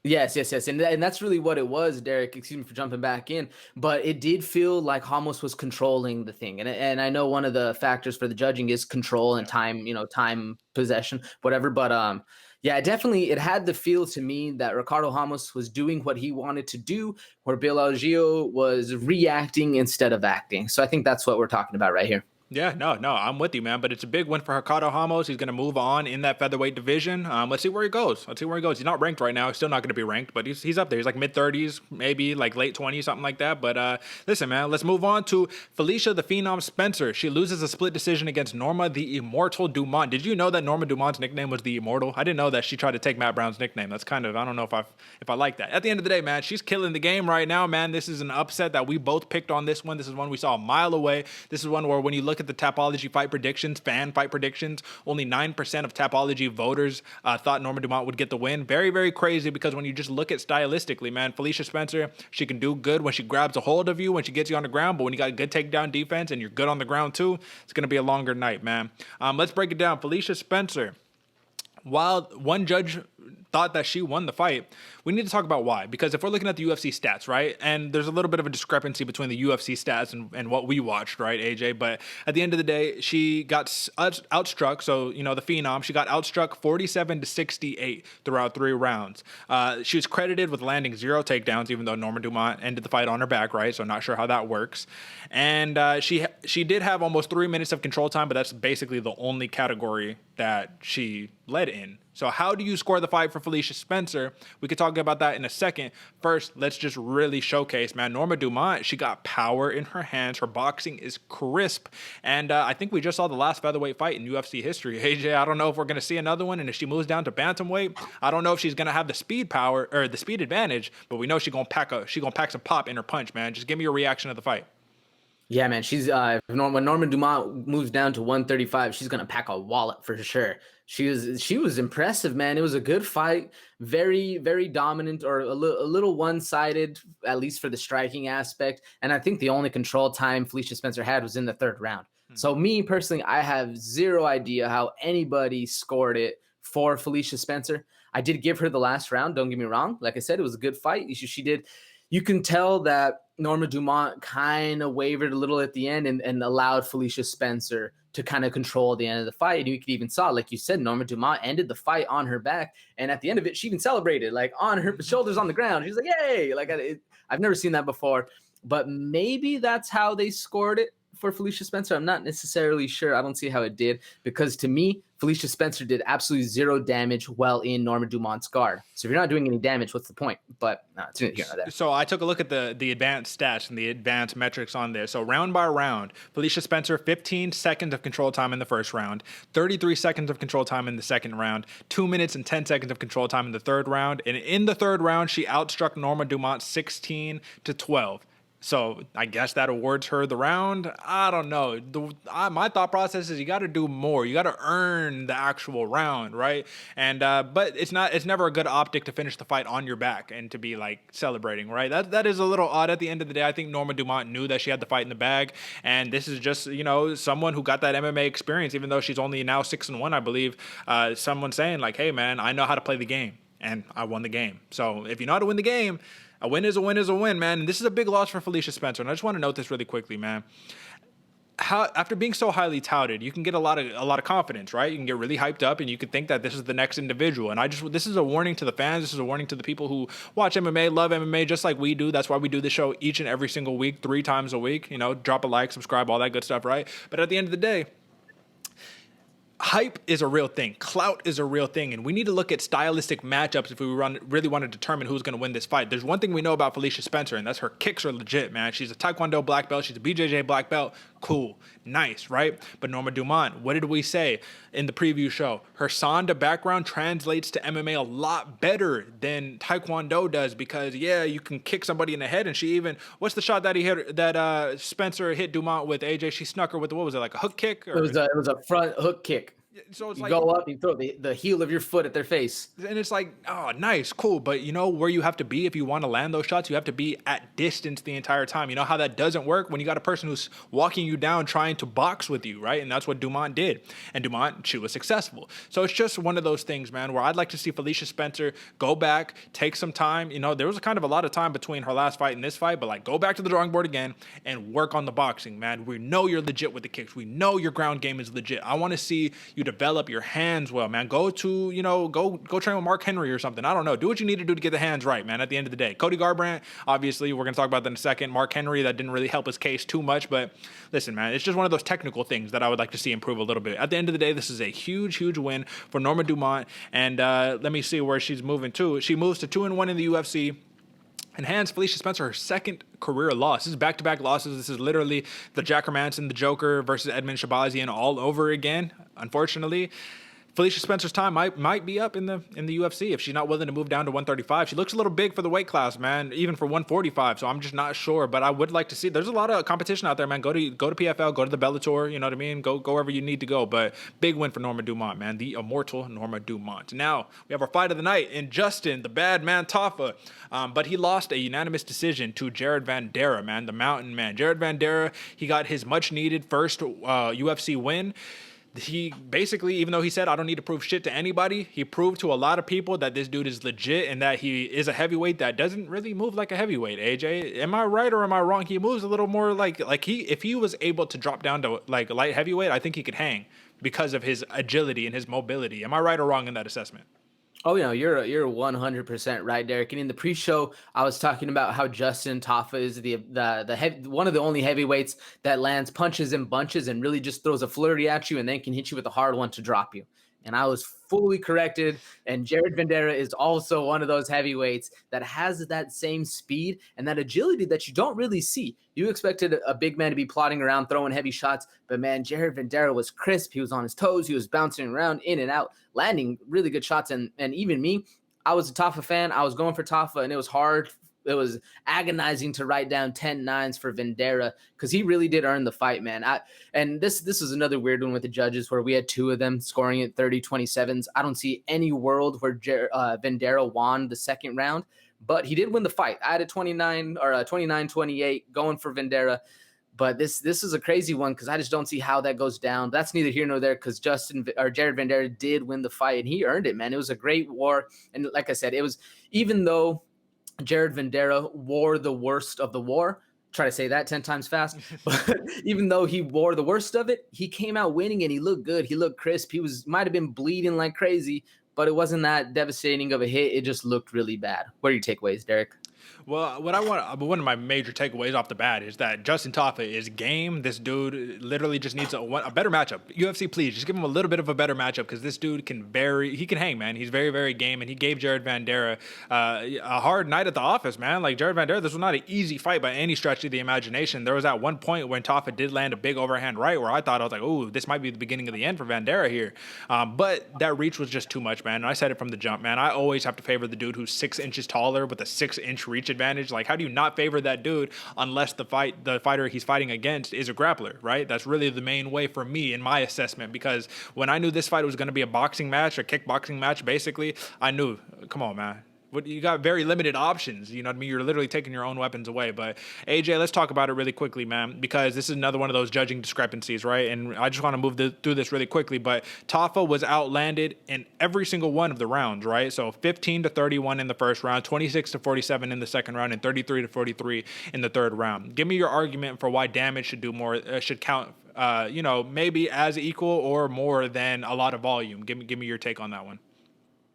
Yes. And that's really what it was, Derek. Excuse me for jumping back in. But it did feel like Ramos was controlling the thing. And I know one of the factors for the judging is control and time, time possession, whatever. But definitely it had the feel to me that Ricardo Ramos was doing what he wanted to do, where Bill Algeo was reacting instead of acting. So I think that's what we're talking about right here. Yeah, no, I'm with you, man. But it's a big win for Ricardo Ramos. He's going to move on in that featherweight division. Let's see where he goes. He's not ranked right now. He's still not going to be ranked, but he's up there. He's like mid-30s, maybe like late 20s, something like that. But listen, man, let's move on to Felicia the Phenom Spencer. She loses a split decision against Norma the Immortal Dumont. Did you know that Norma Dumont's nickname was the Immortal? I didn't know that she tried to take Matt Brown's nickname. That's kind of, I don't know if I like that. At the end of the day, man, she's killing the game right now, man. This is an upset that we both picked on this one. This is one we saw a mile away. This is one where when you look at the Tapology fan fight predictions, only 9% of Tapology voters thought Norma Dumont would get the win. Very, very crazy because when you just look at stylistically, man, Felicia Spencer, she can do good when she grabs a hold of you, when she gets you on the ground, but when you got good takedown defense and you're good on the ground too, it's going to be a longer night, man. Let's break it down. Felicia Spencer, while one judge thought that she won the fight. We need to talk about why, because if we're looking at the UFC stats, right, and there's a little bit of a discrepancy between the UFC stats and what we watched, right, AJ, but at the end of the day, she got outstruck. So, you know, the Phenom, she got outstruck 47-68 throughout 3 rounds. She was credited with landing 0 takedowns, even though Norma Dumont ended the fight on her back, right, so not sure how that works. And she did have almost 3 minutes of control time, but that's basically the only category that she led in. So how do you score the fight for Felicia Spencer? We could talk about that in a second. First, let's just really showcase, man. Norma Dumont, she got power in her hands. Her boxing is crisp. And I think we just saw the last featherweight fight in UFC history. AJ, I don't know if we're going to see another one. And if she moves down to bantamweight, I don't know if she's going to have the speed power or the speed advantage, but we know she's going to pack some pop in her punch, man. Just give me your reaction to the fight. Yeah, man, she's when Norma Dumont moves down to 135, she's gonna pack a wallet for sure. She was impressive, man. It was a good fight, very, very dominant, or a little one-sided, at least for the striking aspect. And I think the only control time Felicia Spencer had was in the 3rd round. So me personally, I have zero idea how anybody scored it for Felicia Spencer. I did give her the last round. Don't get me wrong. Like I said, it was a good fight. She did. You can tell that Norma Dumont kind of wavered a little at the end and allowed Felicia Spencer to kind of control the end of the fight. And you could even saw, like you said, Norma Dumont ended the fight on her back. And at the end of it, she even celebrated, like on her shoulders on the ground. She's like, yay! Like I've never seen that before. But maybe that's how they scored it for Felicia Spencer. I'm not necessarily sure. I don't see how it did, because to me, Felicia Spencer did absolutely 0 damage while in Norma Dumont's guard. So if you're not doing any damage, what's the point? But it's here or there. So I took a look at the advanced stats and the advanced metrics on there. So round by round, Felicia Spencer, 15 seconds of control time in the 1st round, 33 seconds of control time in the 2nd round, 2 minutes and 10 seconds of control time in the 3rd round. And in the 3rd round, she outstruck Norma Dumont 16-12. So I guess that awards her the round. I don't know. My thought process is you got to do more. You got to earn the actual round, right? And but it's never a good optic to finish the fight on your back and to be like celebrating, right? That is a little odd. At the end of the day, I think Norma Dumont knew that she had the fight in the bag, and this is just, you know, someone who got that MMA experience, even though she's only now 6-1, I believe. Someone saying like, hey man, I know how to play the game, and I won the game. So if you know how to win the game, a win is a win is a win, man. And this is a big loss for Felicia Spencer. And I just want to note this really quickly, man. After being so highly touted, you can get a lot of confidence, right? You can get really hyped up, and you can think that this is the next individual. And this is a warning to the fans. This is a warning to the people who watch MMA, love MMA, just like we do. That's why we do this show each and every single week, 3 times a week. You know, drop a like, subscribe, all that good stuff, right? But at the end of the day, hype is a real thing. Clout is a real thing. And we need to look at stylistic matchups if we really want to determine who's going to win this fight. There's one thing we know about Felicia Spencer, and that's her kicks are legit, man. She's a Taekwondo black belt. She's a BJJ black belt. Cool. Nice, right? But Norma Dumont, what did we say in the preview show? Her Sanda background translates to MMA a lot better than Taekwondo does, because, yeah, you can kick somebody in the head, and she even, what's the shot that Spencer hit Dumont with, AJ? She snuck her with, what was it, like a hook kick? Or? It was a front hook kick. So it's you like, go up, you throw the heel of your foot at their face. And it's like, oh, nice, cool. But you know where you have to be if you want to land those shots? You have to be at distance the entire time. You know how that doesn't work? When you got a person who's walking you down trying to box with you, right? And that's what Dumont did. And Dumont, she was successful. So it's just one of those things, man, where I'd like to see Felicia Spencer go back, take some time. You know, there was kind of a lot of time between her last fight and this fight, but like go back to the drawing board again and work on the boxing, man. We know you're legit with the kicks. We know your ground game is legit. I want to see you develop your hands well, man. Go train with Mark Henry or something. I don't know. Do what you need to do to get the hands right, man, at the end of the day. Cody Garbrandt, obviously, we're going to talk about that in a second. Mark Henry, that didn't really help his case too much, but listen, man, it's just one of those technical things that I would like to see improve a little bit. At the end of the day, this is a huge, huge win for Norma Dumont, and let me see where she's moving to. She moves to 2-1 in the UFC. And hands Felicia Spencer her 2nd career loss. This is back-to-back losses. This is literally the Jack Hermansson, the Joker versus Edmen Shahbazyan all over again, unfortunately. Felicia Spencer's time might be up in the UFC if she's not willing to move down to 135. She looks a little big for the weight class, man, even for 145. So I'm just not sure, but I would like to see. There's a lot of competition out there, man. Go to PFL, go to the Bellator. You know what I mean? Go wherever you need to go. But big win for Norma Dumont, man. The immortal Norma Dumont. Now we have our fight of the night in Justin, the bad man Tafa, but he lost a unanimous decision to Jared Vanderaa, man, the Mountain Man. Jared Vanderaa, he got his much needed first UFC win. he basically, even though he said, I don't need to prove shit to anybody, he proved to a lot of people that this dude is legit and that he is a heavyweight that doesn't really move like a heavyweight. AJ, am I right or am I wrong? He moves a little more like if he was able to drop down to like light heavyweight, I think he could hang because of his agility and his mobility. Am I right or wrong in that assessment? Oh, you're 100% right, Derek. And in the pre-show, I was talking about how Justin Tafa is one of the only heavyweights that lands punches and bunches and really just throws a flurry at you and then can hit you with a hard one to drop you. And I was fully corrected. And Jared Vanderaa is also one of those heavyweights that has that same speed and that agility that you don't really see. You expected a big man to be plodding around, throwing heavy shots, but man, Jared Vanderaa was crisp. He was on his toes. He was bouncing around in and out, landing really good shots. And even me, I was a Tafa fan. I was going for Tafa, and it was hard. It was agonizing to write down 10-9s for Vanderaa because he really did earn the fight, man. And this is another weird one with the judges where we had two of them scoring at 30-27s. I don't see any world where Vanderaa won the second round, but he did win the fight. I had a 29-28 going for Vanderaa. But this is a crazy one because I just don't see how that goes down. That's neither here nor there because Jared Vanderaa did win the fight and he earned it, man. It was a great war. And like I said, it was, even though Jared Vanderaa wore the worst of the war. Try to say that 10 times fast. But even though he wore the worst of it, he came out winning and he looked good. He looked crisp. Might have been bleeding like crazy, but it wasn't that devastating of a hit. It just looked really bad. What are your takeaways, Derek? Well, one of my major takeaways off the bat is that Justin Tafa is game. This dude literally just needs a better matchup. UFC, please just give him a little bit of a better matchup because this dude can hang, man. He's very, very game, and he gave Jared Vanderaa a hard night at the office, man. Like Jared Vanderaa, this was not an easy fight by any stretch of the imagination. There was at one point when Tafa did land a big overhand right where I thought, I was like, oh, this might be the beginning of the end for Vanderaa here. But that reach was just too much, man. And I said it from the jump, man. I always have to favor the dude who's 6 inches taller with a 6-inch reach advantage. Like, how do you not favor that dude unless the fighter he's fighting against is a grappler, right? That's really the main way for me in my assessment, because when I knew this fight was going to be a boxing match, a kickboxing match, basically, I knew, come on, man. You got very limited options. You know what I mean? You're literally taking your own weapons away. But AJ, let's talk about it really quickly, man, because this is another one of those judging discrepancies, right? And I just want to move through this really quickly. But Tafa was outlanded in every single one of the rounds, right? So 15-31 in the first round, 26-47 in the second round, and 33-43 in the third round. Give me your argument for why damage should do more, should count, maybe as equal or more than a lot of volume. Give me your take on that one.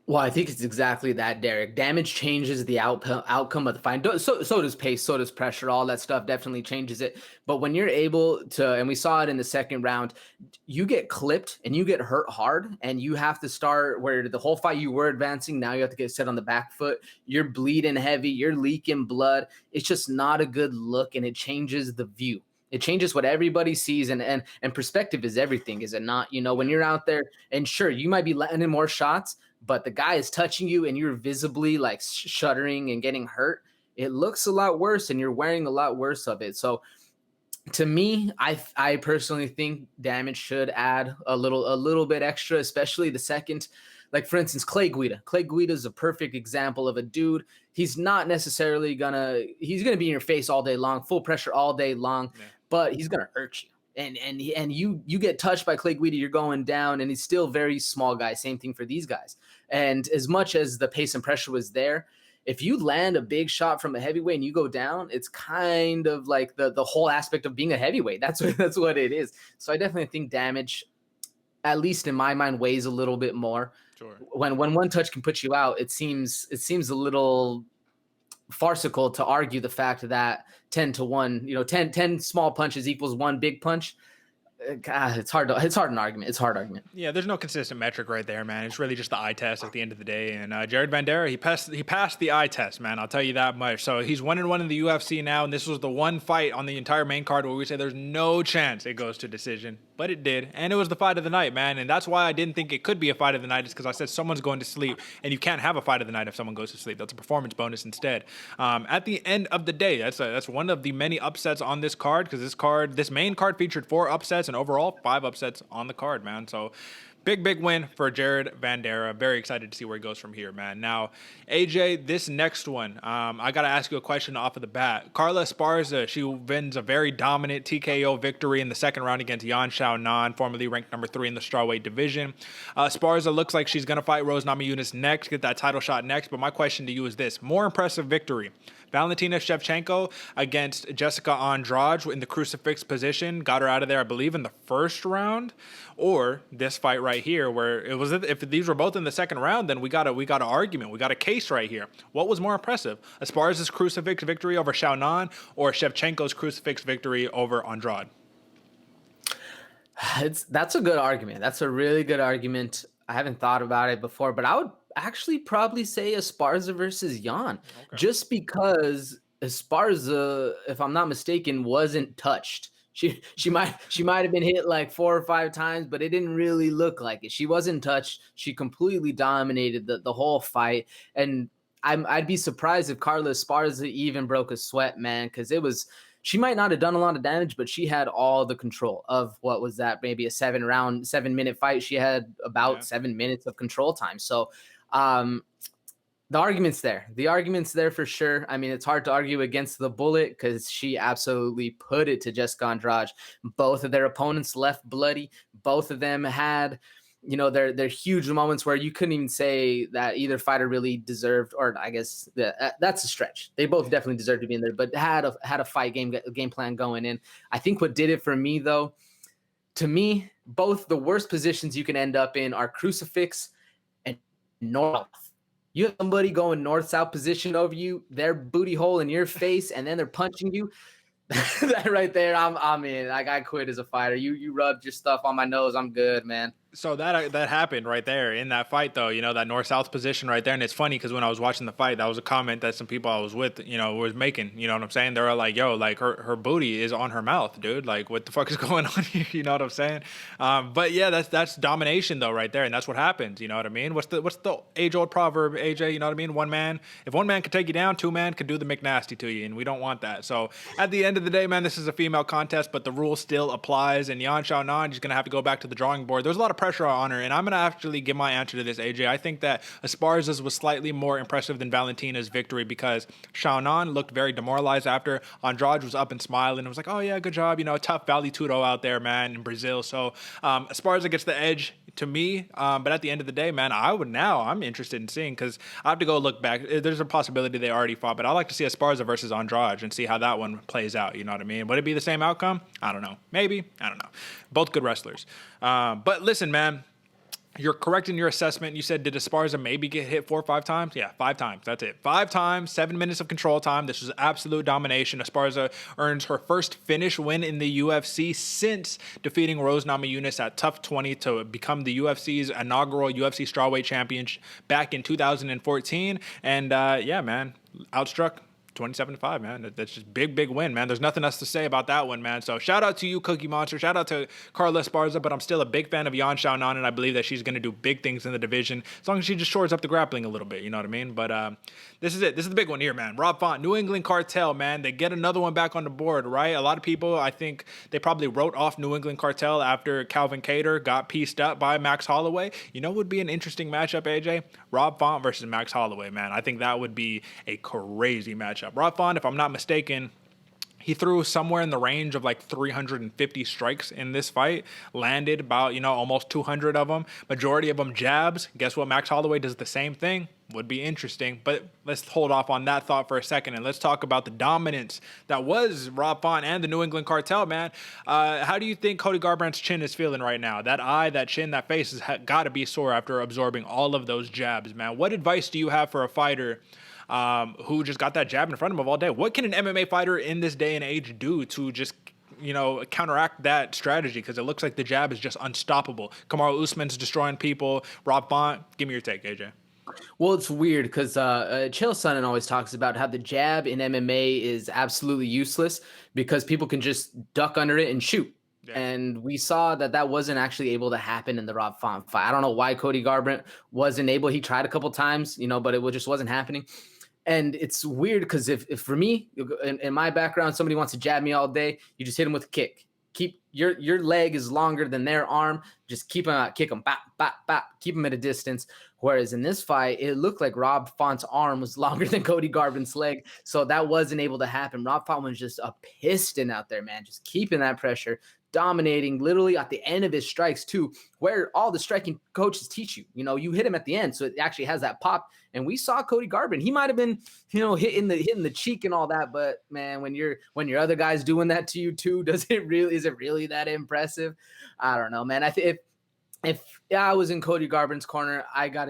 Well, I think it's exactly that, Derek. Damage changes the outcome of the fight. So does pace, so does pressure. All that stuff definitely changes it. But when you're able to, and we saw it in the second round, you get clipped and you get hurt hard, and you have to start where the whole fight you were advancing. Now you have to get set on the back foot. You're bleeding heavy. You're leaking blood. It's just not a good look, and it changes the view. It changes what everybody sees, and perspective is everything, is it not? When you're out there, and sure, you might be landing more shots, but the guy is touching you and you're visibly like shuddering and getting hurt. It looks a lot worse, and you're wearing a lot worse of it. So to me, I personally think damage should add a little bit extra, especially the second. Like, for instance, Clay Guida. Clay Guida is a perfect example of a dude. He's not necessarily he's gonna be in your face all day long, full pressure all day long, but he's gonna hurt you. And you get touched by Clay Guida, you're going down, and he's still very small guy. Same thing for these guys. And as much as the pace and pressure was there, if you land a big shot from a heavyweight and you go down, it's kind of like the whole aspect of being a heavyweight. That's what it is. So I definitely think damage, at least in my mind, weighs a little bit more. Sure. When one touch can put you out, it seems a little farcical to argue the fact that 10-1, 10 small punches equals one big punch. God, it's hard an argument. It's a hard argument. Yeah, there's no consistent metric right there, man. It's really just the eye test at the end of the day. And Jared Vanderaa, he passed the eye test, man. I'll tell you that much. So he's 1-1 in the UFC now, and this was the one fight on the entire main card where we say there's no chance it goes to decision. But it did, and it was the fight of the night, man. And that's why I didn't think it could be a fight of the night, is because I said someone's going to sleep, and you can't have a fight of the night if someone goes to sleep. That's a performance bonus instead. At the end of the day, that's one of the many upsets on this card, because this main card featured 4 upsets, and overall 5 upsets on the card, man. So Big win for Jared Vanderaa. Very excited to see where he goes from here, man. Now, AJ, this next one, I got to ask you a question off of the bat. Carla Esparza, she wins a very dominant TKO victory in the second round against Yan Xiaonan, formerly ranked number 3 in the strawweight division. Esparza looks like she's going to fight Rose Namajunas next, get that title shot next. But my question to you is this: more impressive victory, Valentina Shevchenko against Jessica Andrade in the crucifix position, got her out of there, I believe, in the first round, or this fight right here, where it was, if these were both in the second round, then we got an argument, we got a case right here. What was more impressive, Esparza's crucifix victory over Xiaonan, or Shevchenko's crucifix victory over Andrade? That's a good argument. That's a really good argument. I haven't thought about it before, but I would actually probably say Esparza versus Yan, just because Esparza, if I'm not mistaken, wasn't touched. She might have been hit like 4 or 5 times, but it didn't really look like it. She wasn't touched. She completely dominated the whole fight, and I'd be surprised if Carla Esparza even broke a sweat, man, because she might not have done a lot of damage, but she had all the control of what was that, maybe a 7-minute fight. She had about 7 minutes of control time. So the argument's there. The argument's there for sure. I mean, it's hard to argue against the bullet because she absolutely put it to Jessica Andrade. Both of their opponents left bloody. Both of them had, their huge moments where you couldn't even say that either fighter really deserved, or I guess that's a stretch. They both definitely deserved to be in there, but had a fight game plan going in. I think what did it for me, though, to me, both the worst positions you can end up in are crucifix and north. You have somebody going north-south position over you, their booty hole in your face, and then they're punching you. That right there, I'm in. I quit as a fighter. You rubbed your stuff on my nose. I'm good, man. So that happened right there in that fight, though, that north-south position right there. And it's funny because when I was watching the fight, that was a comment that some people I was with, was making. You know what I'm saying? They were like, yo, like her booty is on her mouth, dude. Like, what the fuck is going on here? You know what I'm saying? But yeah, that's domination, though, right there. And that's what happens. You know what I mean? What's the age-old proverb, AJ? You know what I mean? If one man could take you down, 2 men could do the McNasty to you. And we don't want that. So at the end of the day, man, this is a female contest, but the rule still applies. And Yan Xiaonan is going to have to go back to the drawing board. There's a lot of pressure on her, and I'm going to actually give my answer to this, AJ. I think that Esparza's was slightly more impressive than Valentina's victory because Xiaonan looked very demoralized after. Andrade was up and smiling and was like, oh yeah, good job, tough Vale Tudo out there, man, in Brazil. So Esparza gets the edge to me, but at the end of the day, man, I'm interested in seeing, because I have to go look back. There's a possibility they already fought, but I like to see Esparza versus Andrade and see how that one plays out. You know what I mean? Would it be the same outcome? I don't know. Maybe. I don't know. Both good wrestlers. But listen, man, you're correct in your assessment. You said, did Esparza maybe get hit 4 or 5 times? Yeah, 5 times. That's it. 5 times, 7 minutes of control time. This was absolute domination. Esparza earns her first finish win in the UFC since defeating Rose Namajunas at Tough 20 to become the UFC's inaugural UFC strawweight champion back in 2014. And yeah, man, outstruck 27-5, man. That's just big win, man. There's nothing else to say about that one, man. So shout out to you, Cookie Monster. Shout out to Carla Esparza, but I'm still a big fan of Yan Xiaonan, and I believe that she's going to do big things in the division as long as she just shores up the grappling a little bit, you know what I mean? But this is it. This is the big one here, man. Rob Font, New England Cartel, man. They get another one back on the board, right? A lot of people, I think they probably wrote off New England Cartel after Calvin Kattar got pieced up by Max Holloway. You know what would be an interesting matchup, AJ? Rob Font versus Max Holloway, man. I think that would be a crazy matchup. Rob Font, if I'm not mistaken, he threw somewhere in the range of like 350 strikes in this fight, landed about, almost 200 of them, majority of them jabs. Guess what? Max Holloway does the same thing. Would be interesting, but let's hold off on that thought for a second, and let's talk about the dominance that was Rob Font and the New England Cartel, man. How do you think Cody Garbrandt's chin is feeling right now? That eye, that chin, that face has got to be sore after absorbing all of those jabs, man. What advice do you have for a fighter who just got that jab in front of him all day? What can an MMA fighter in this day and age do to just counteract that strategy? Because it looks like the jab is just unstoppable. Kamaru Usman's destroying people. Rob Font, give me your take, AJ. Well, it's weird because Chael Sonnen always talks about how the jab in MMA is absolutely useless because people can just duck under it and shoot. Yeah. And we saw that wasn't actually able to happen in the Rob Font fight. I don't know why Cody Garbrandt wasn't able. He tried a couple times, but it just wasn't happening. And it's weird because if for me, in my background, somebody wants to jab me all day, you just hit him with a kick. keep your leg is longer than their arm. Just keep them out, kick them, bap, bap, bap, keep them at a distance. Whereas in this fight, it looked like Rob Font's arm was longer than Cody Garbrandt's leg. So that wasn't able to happen. Rob Font was just a piston out there, man, just keeping that pressure, dominating literally at the end of his strikes too, where all the striking coaches teach you. You hit him at the end, so it actually has that pop. And we saw Cody Garbrandt. He might have been, hitting the cheek and all that, but man, when your other guy's doing that to you too, is it really that impressive? I don't know, man. If I was in Cody Garbrandt's corner,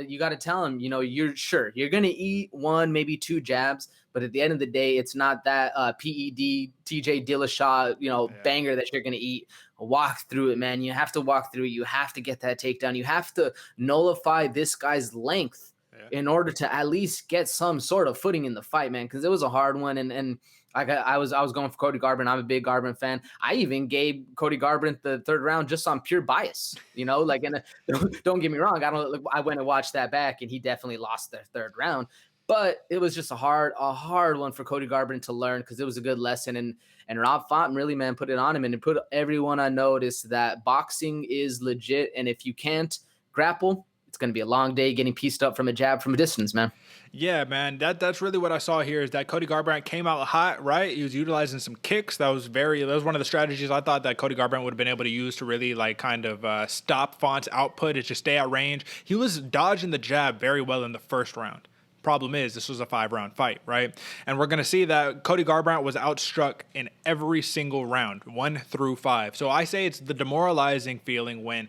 you gotta tell him, you're gonna eat one, maybe two jabs, but at the end of the day, it's not that PED TJ Dillashaw, banger that you're gonna eat. Walk through it, man. You have to walk through it. You have to get that takedown. You have to nullify this guy's length in order to at least get some sort of footing in the fight, man. Because it was a hard one, and I was going for Cody Garbrandt. I'm a big Garbrandt fan. I even gave Cody Garbrandt the third round just on pure bias, and don't get me wrong. I went and watched that back, and he definitely lost the third round. But it was just a hard one for Cody Garbrandt to learn, because it was a good lesson. And Rob Font really, man, put it on him and put everyone on notice that boxing is legit. And if you can't grapple, it's going to be a long day getting pieced up from a jab from a distance, man. Yeah, man, that's really what I saw here, is that Cody Garbrandt came out hot, right? He was utilizing some kicks. That was one of the strategies I thought that Cody Garbrandt would have been able to use to really stop Font's output, is just stay at range. He was dodging the jab very well in the first round. Problem is, this was a 5-round fight, right? And we're going to see that Cody Garbrandt was outstruck in every single round, 1 through 5. So I say it's the demoralizing feeling when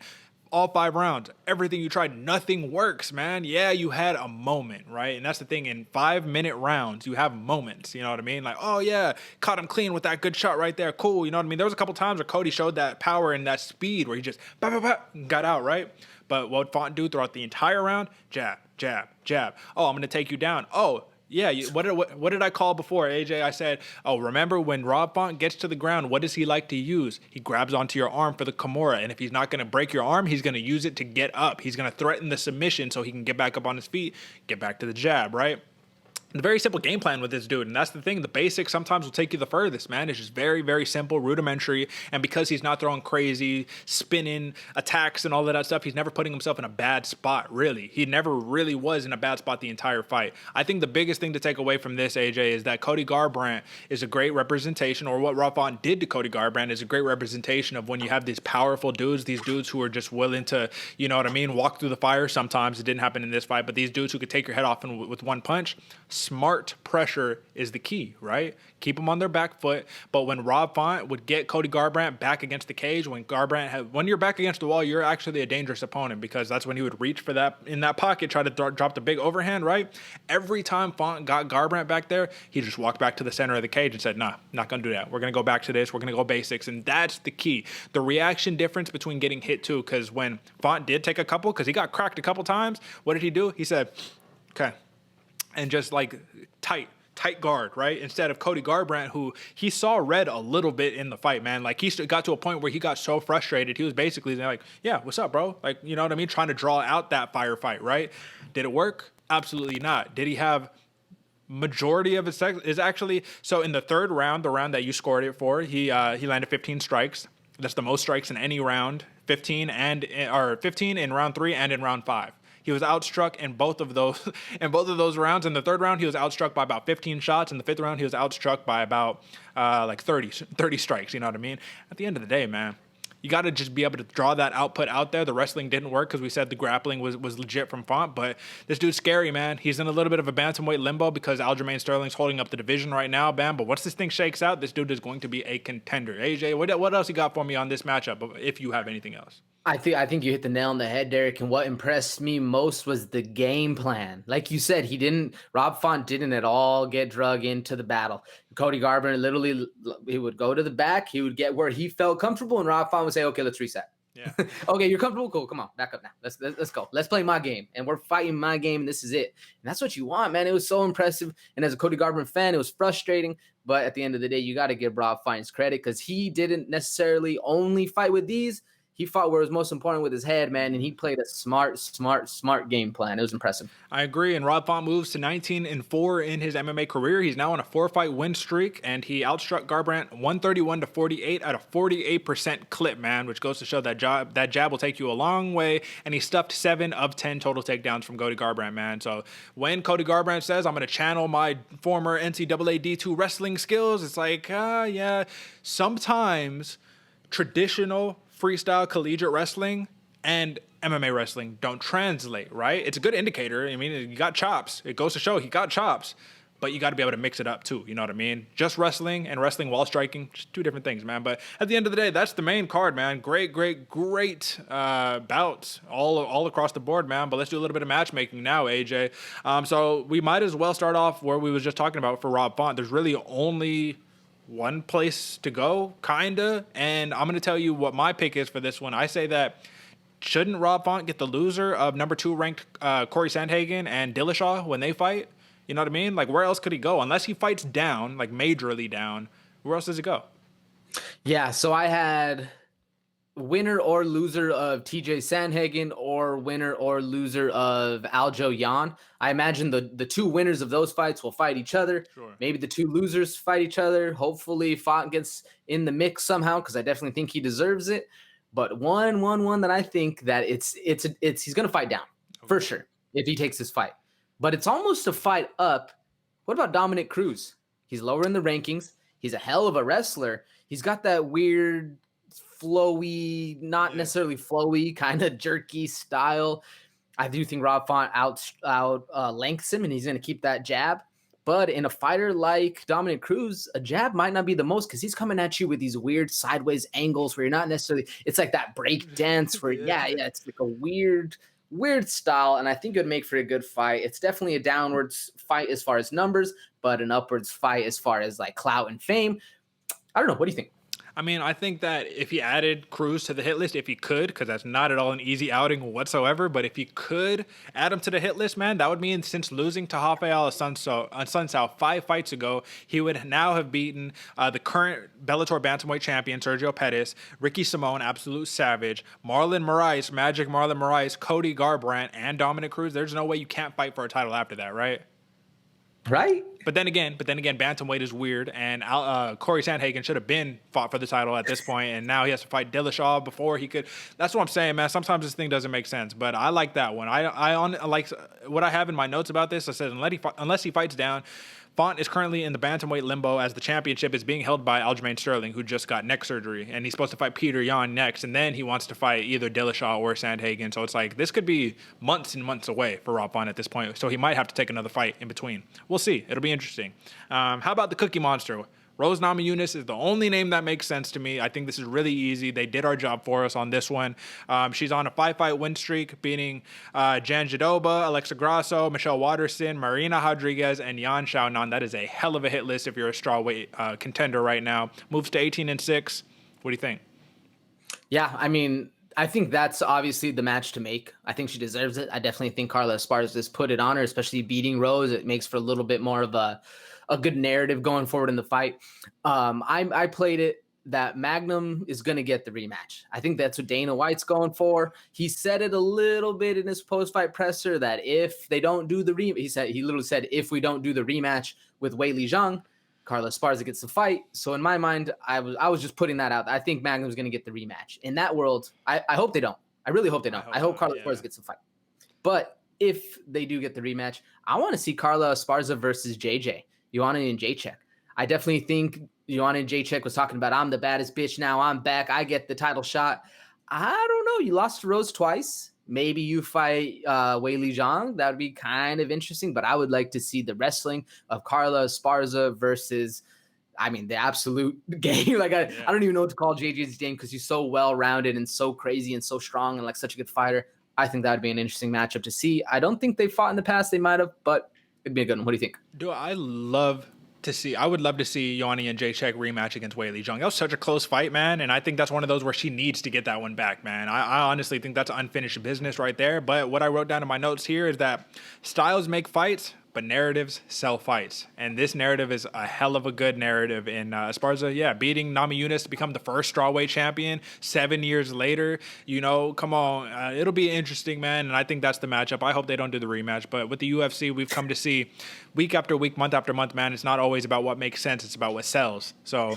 all 5 rounds, everything you tried, nothing works, man. Yeah, you had a moment, right? And that's the thing. In 5-minute rounds, you have moments, you know what I mean? Like, oh yeah, caught him clean with that good shot right there. Cool, you know what I mean? There was a couple times where Cody showed that power and that speed where he just got out, right? But what Font do throughout the entire round? Jab, jab, jab. Oh, I'm going to take you down. Oh, yeah, what did I call before, AJ? I said, remember when Rob Font gets to the ground, what does he like to use? He grabs onto your arm for the Kimura, and if he's not going to break your arm, he's going to use it to get up. He's going to threaten the submission so he can get back up on his feet, get back to the jab, right? The very simple game plan with this dude, and that's the thing. The basics sometimes will take you the furthest, man. It's just very, very simple, rudimentary, and because he's not throwing crazy, spinning attacks and all of that stuff, he's never putting himself in a bad spot, really. He never really was in a bad spot the entire fight. I think the biggest thing to take away from this, AJ, is that Cody Garbrandt is a great representation, or what Rob Font did to Cody Garbrandt is a great representation of when you have these powerful dudes, these dudes who are just willing to, you know what I mean, walk through the fire sometimes. It didn't happen in this fight, but these dudes who could take your head off with one punch. Smart pressure is the key, right? Keep them on their back foot. But when Rob Font would get Cody Garbrandt back against the cage, when you're back against the wall, you're actually a dangerous opponent, because that's when he would reach for that in that pocket, try to drop the big overhand, right? Every time Font got Garbrandt back there, he just walked back to the center of the cage and said, nah, not going to do that. We're going to go back to this. We're going to go basics. And that's the key. The reaction difference between getting hit too, because when Font did take a couple, because he got cracked a couple times, what did he do? He said, okay. And just like tight guard, right? Instead of Cody Garbrandt, who he saw red a little bit in the fight, man. Like he got to a point where he got so frustrated. He was basically like, yeah, what's up, bro? Like, you know what I mean? Trying to draw out that firefight, right? Did it work? Absolutely not. Did he have majority of his is actually, so in the third round, the round that you scored it for, he landed 15 strikes. That's the most strikes in any round, 15 in round 3 and in round 5. He was outstruck in both of those rounds. In the third round, he was outstruck by about 15 shots. In the fifth round, he was outstruck by about 30 strikes. You know what I mean? At the end of the day, man, you got to just be able to draw that output out there. The wrestling didn't work because we said the grappling was legit from Font, but this dude's scary, man. He's in a little bit of a bantamweight limbo because Aljamain Sterling's holding up the division right now, man. But once this thing shakes out, this dude is going to be a contender. AJ, what else you got for me on this matchup, if you have anything else? I think you hit the nail on the head, Derek. And what impressed me most was the game plan. Like you said, Rob Font didn't at all get drug into the battle. Cody Garbrandt literally, he would go to the back. He would get where he felt comfortable, and Rob Font would say, okay, let's reset. Yeah. Okay, you're comfortable? Cool. Come on, back up now. Let's go. Let's play my game. And we're fighting my game, and this is it. And that's what you want, man. It was so impressive. And as a Cody Garbrandt fan, it was frustrating. But at the end of the day, you got to give Rob Font his credit, because he didn't necessarily only fight with these. He fought where it was most important with his head, man, and he played a smart game plan. It was impressive. I agree. And Rob Font moves to 19-4 in his MMA career. He's now on a 4-fight win streak, and he outstruck Garbrandt 131-48 at a 48% clip, man, which goes to show that jab will take you a long way. And he stuffed 7 of 10 total takedowns from Cody Garbrandt, man. So when Cody Garbrandt says, I'm going to channel my former NCAA D2 wrestling skills, it's like, yeah, sometimes traditional freestyle collegiate wrestling and MMA wrestling don't translate, right? It's a good indicator. I mean, you got chops. It goes to show he got chops, but you got to be able to mix it up too. You know what I mean? Just wrestling and wrestling while striking, just 2 different things, man. But at the end of the day, that's the main card, man. Great bouts all across the board, man. But let's do a little bit of matchmaking now, AJ. So we might as well start off where we was just talking about for Rob Font. There's really only one place to go, kinda. And I'm going to tell you what my pick is for this one. I say that shouldn't Rob Font get the loser of number 2 ranked Corey Sandhagen and Dillashaw when they fight? You know what I mean? Like, where else could he go? Unless he fights down, like majorly down, where else does he go? Yeah, so I had winner or loser of TJ Sandhagen or winner or loser of Algeo Yan. I imagine the 2 winners of those fights will fight each other. Sure. Maybe the 2 losers fight each other. Hopefully Font gets in the mix somehow, because I definitely think he deserves it. But one that I think that it's he's gonna fight down for sure if he takes this fight. But it's almost a fight up. What about Dominic Cruz? He's lower in the rankings. He's a hell of a wrestler. He's got that weird flowy, not necessarily flowy, kind of jerky style. I do think Rob Font out lengths him, and he's gonna keep that jab. But in a fighter like Dominic Cruz, a jab might not be the most, because he's coming at you with these weird sideways angles where you're not necessarily, it's like that break dance where, it's like a weird style. And I think it would make for a good fight. It's definitely a downwards fight as far as numbers, but an upwards fight as far as like clout and fame. I don't know. What do you think? I mean, I think that if he added Cruz to the hit list, if he could, because that's not at all an easy outing whatsoever, but if he could add him to the hit list, man, that would mean since losing to Rafael Sunsao 5 fights ago, he would now have beaten the current Bellator Bantamweight champion, Sergio Pettis, Ricky Simon, Absolute Savage, Marlon Moraes, Magic Marlon Moraes, Cody Garbrandt, and Dominic Cruz. There's no way you can't fight for a title after that, right? Right. But then again, bantamweight is weird, and Corey Sandhagen should have been fought for the title at this point, and now he has to fight Dillashaw before he could. That's what I'm saying, man. Sometimes this thing doesn't make sense, but I like that one. I like what I have in my notes about this. I said unless he fights down. Font is currently in the bantamweight limbo, as the championship is being held by Aljamain Sterling, who just got neck surgery, and he's supposed to fight Peter Yan next, and then he wants to fight either Dillashaw or Sandhagen. So it's like this could be months and months away for Rob Font at this point. So he might have to take another fight in between. We'll see. It'll be interesting. How about the Cookie Monster? Rose Namajunas is the only name that makes sense to me. I think this is really easy. They did our job for us on this one. She's on a 5-fight win streak, beating Jan Jadova, Alexa Grasso, Michelle Waterson, Marina Rodriguez, and Yan Xiaonan. That is a hell of a hit list if you're a strawweight contender right now. Moves to 18-6. What do you think? Yeah, I mean, I think that's obviously the match to make. I think she deserves it. I definitely think Carla Esparza just put it on her, especially beating Rose. It makes for a little bit more of a good narrative going forward in the fight. I played it that Magnum is going to get the rematch. I think that's what Dana White's going for. He said it a little bit in his post-fight presser that if they don't do the rematch, he literally said, if we don't do the rematch with Weili Zhang, Carla Esparza gets the fight. So in my mind, I was just putting that out. I think Magnum's going to get the rematch. In that world, I hope they don't. I really hope they don't. I hope Carla Esparza gets the fight. But if they do get the rematch, I want to see Carla Esparza versus JJ. Ioana and Jacek. I definitely think Ioana and Jacek was talking about, I'm the baddest bitch now. I'm back. I get the title shot. I don't know. You lost to Rose twice. Maybe you fight Weili Zhang. That would be kind of interesting. But I would like to see the wrestling of Carla Esparza versus, I mean, the absolute game. Like I don't even know what to call JJ's game, because he's so well-rounded and so crazy and so strong and like such a good fighter. I think that would be an interesting matchup to see. I don't think they fought in the past. They might have, but it'd be a good one. What do you think? I would love to see Ioana and Jacek rematch against Weili Zhang. That was such a close fight, man, and I think that's one of those where she needs to get that one back, man. I honestly think that's unfinished business right there. But what I wrote down in my notes here is that styles make fights, but narratives sell fights. And this narrative is a hell of a good narrative. In Esparza, beating Namajunas to become the first strawweight champion 7 years later. Come on. It'll be interesting, man. And I think that's the matchup. I hope they don't do the rematch. But with the UFC, we've come to see week after week, month after month, man, it's not always about what makes sense. It's about what sells. So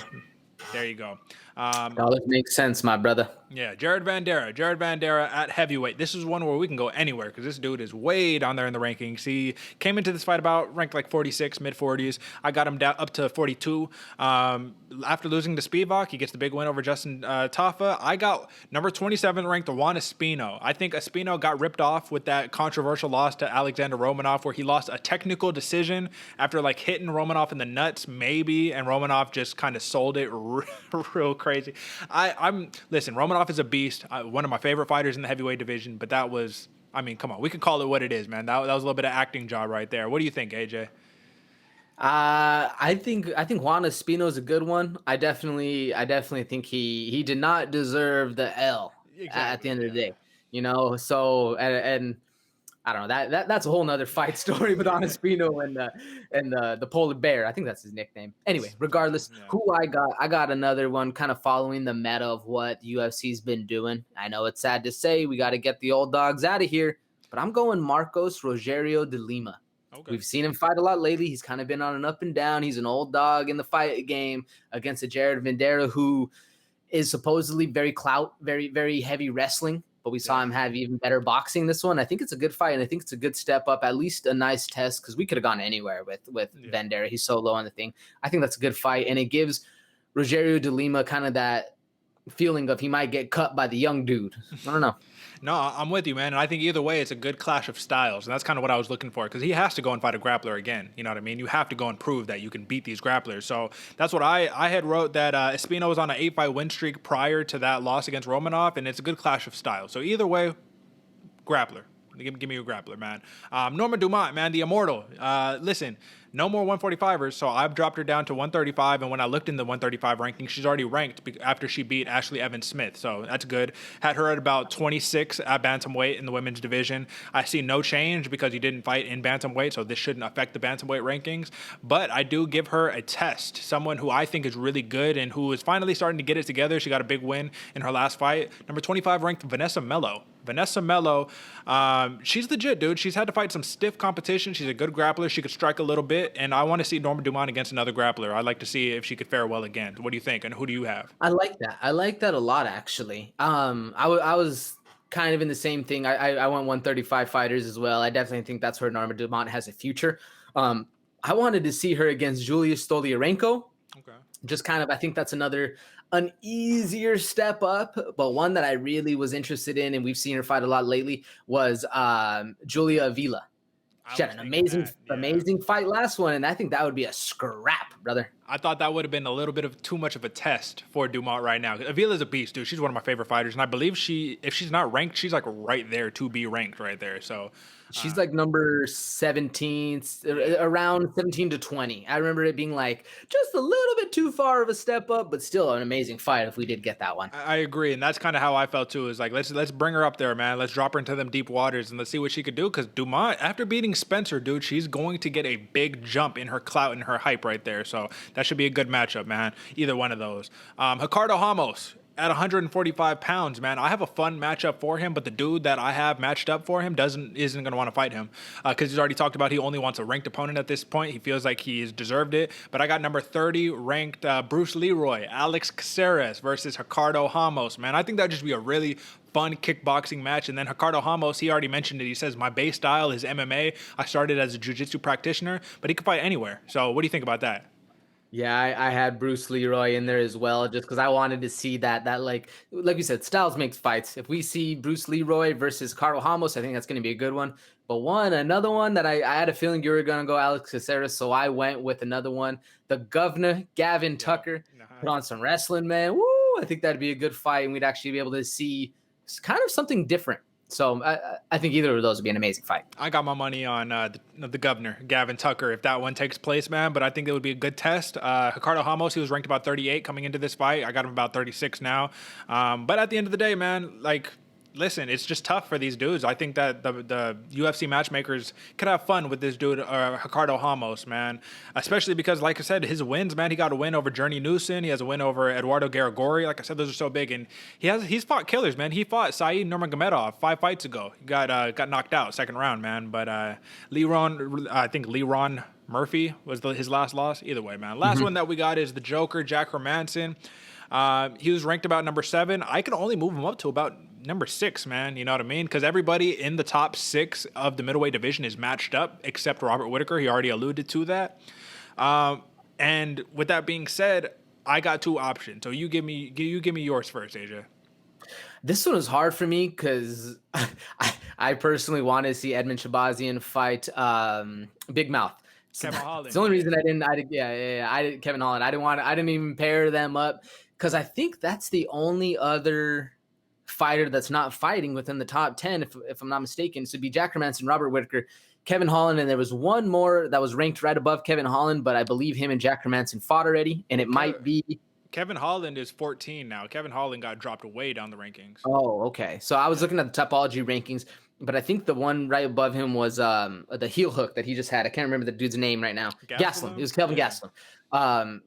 there you go. Dollars make sense, my brother. Yeah, Jared Vanderaa at heavyweight. This is one where we can go anywhere because this dude is way down there in the rankings. He came into this fight about ranked like 46, mid-40s. I got him down up to 42. After losing to Spivak, he gets the big win over Justin Tafa. I got number 27 ranked Juan Espino. I think Espino got ripped off with that controversial loss to Alexander Romanov where he lost a technical decision after like hitting Romanov in the nuts, maybe, and Romanov just kind of sold it real crazy. Listen, Romanov is a beast, one of my favorite fighters in the heavyweight division, but that was, come on, we can call it what it is, man. That was a little bit of acting job right there. What do you think, AJ? I think Juan Espino is a good one. I definitely think he did not deserve the L at the end of the day, so, and I don't know, that's a whole nother fight story with Juan Espino and the polar bear. I think that's his nickname. Anyway, regardless, who I got another one kind of following the meta of what UFC's been doing. I know it's sad to say we got to get the old dogs out of here, but I'm going Marcos Rogerio de Lima. Okay. We've seen him fight a lot lately. He's kind of been on an up and down. He's an old dog in the fight game against a Jared Vanderaa who is supposedly very very heavy wrestling. But we saw him have even better boxing this one. I think it's a good fight, and I think it's a good step up, at least a nice test, because we could have gone anywhere with Vanderaa. He's so low on the thing. I think that's a good fight, and it gives Rogerio de Lima kind of that feeling of he might get cut by the young dude. I don't know. No, I'm with you, man. And I think either way, it's a good clash of styles. And that's kind of what I was looking for because he has to go and fight a grappler again. You know what I mean? You have to go and prove that you can beat these grapplers. So that's what I had wrote that Espino was on an 8-fight win streak prior to that loss against Romanov. And it's a good clash of styles. So either way, grappler. Give me a grappler, man. Norma Dumont, man, the immortal. Listen, no more 145ers, so I've dropped her down to 135, and when I looked in the 135 ranking, she's already ranked after she beat Ashley Evans-Smith, so that's good. Had her at about 26 at Bantamweight in the women's division. I see no change because you didn't fight in Bantamweight, so this shouldn't affect the Bantamweight rankings, but I do give her a test, someone who I think is really good and who is finally starting to get it together. She got a big win in her last fight. Number 25 ranked Vanessa Melo. She's legit, dude. She's had to fight some stiff competition. She's a good grappler. She could strike a little bit, and I want to see Norma Dumont against another grappler. I'd like to see if she could fare well again. What do you think, and who do you have? I like that a lot, actually. I was kind of in the same thing. I went 135 fighters as well. I definitely think that's where Norma Dumont has a future. I wanted to see her against Julia Stoliarenko. Okay. Just kind of, I think that's an easier step up, but one that I really was interested in, and we've seen her fight a lot lately, was Julia Avila. She had an amazing fight last one, and I think that would be a scrap, brother. I thought that would have been a little bit of too much of a test for Dumont right now. Avila's a beast, dude. She's one of my favorite fighters, and I believe if she's not ranked, she's like right there to be ranked right there. So she's like number 17, around 17 to 20. I remember it being like just a little bit too far of a step up, but still an amazing fight if we did get that one. I agree, and that's kind of how I felt too. Is like let's bring her up there, man. Let's drop her into them deep waters and let's see what she could do. Because Dumont, after beating Spencer, dude, she's going to get a big jump in her clout and her hype right there. So that should be a good matchup, man. Either one of those. Ricardo Ramos at 145 pounds, man. I have a fun matchup for him, but the dude that I have matched up for him isn't going to want to fight him because he's already talked about he only wants a ranked opponent at this point. He feels like he's deserved it. But I got number 30 ranked Bruce Leroy, Alex Caceres versus Ricardo Ramos, man. I think that'd just be a really fun kickboxing match. And then Ricardo Ramos, he already mentioned it. He says, my base style is MMA. I started as a jiu-jitsu practitioner, but he can fight anywhere. So what do you think about that? Yeah, I had Bruce Leroy in there as well, just because I wanted to see that like you said, styles makes fights. If we see Bruce Leroy versus Ricardo Ramos, I think that's going to be a good one. But another one that I had a feeling you were going to go Alex Caceres, so I went with another one. The Governor, Gavin Tucker, put on some wrestling, man. Woo! I think that'd be a good fight, and we'd actually be able to see kind of something different. So I think either of those would be an amazing fight. I got my money on the Governor, Gavin Tucker, if that one takes place, man. But I think it would be a good test. Ricardo Ramos, he was ranked about 38 coming into this fight. I got him about 36 now. But at the end of the day, man, like listen, it's just tough for these dudes. I think that the UFC matchmakers could have fun with this dude, Ricardo Ramos, man. Especially because, like I said, his wins, man. He got a win over Journey Newson. He has a win over Eduardo Garagori. Like I said, those are so big, and he's fought killers, man. He fought Saeed Nurmagomedov 5 fights ago. He got knocked out second round, man. But Leron Murphy was his last loss. Either way, man. Last one that we got is the Joker, Jack Hermansson. He was ranked about number 7. I can only move him up to about number 6, man. You know what I mean? Because everybody in the top 6 of the middleweight division is matched up, except Robert Whittaker. He already alluded to that. And with that being said, I got 2 options. So you give me yours first, AJ. This one was hard for me because I personally wanted to see Edmen Shahbazyan fight Big Mouth. So Kevin Holland. It's the only reason I didn't. Kevin Holland. I didn't even pair them up because I think that's the only other fighter that's not fighting within the top 10, if I'm not mistaken. So it'd be Jack Hermansson, Robert Whittaker, Kevin Holland, and there was one more that was ranked right above Kevin Holland, but I believe him and Jack Hermansson fought already, and it might be Kevin Holland is 14 now. Kevin Holland got dropped way down the rankings. Oh, okay. So I was looking at the Topology rankings, but I think the one right above him was the heel hook that he just had. I can't remember the dude's name right now. Gastelum. It was Kelvin Gastelum.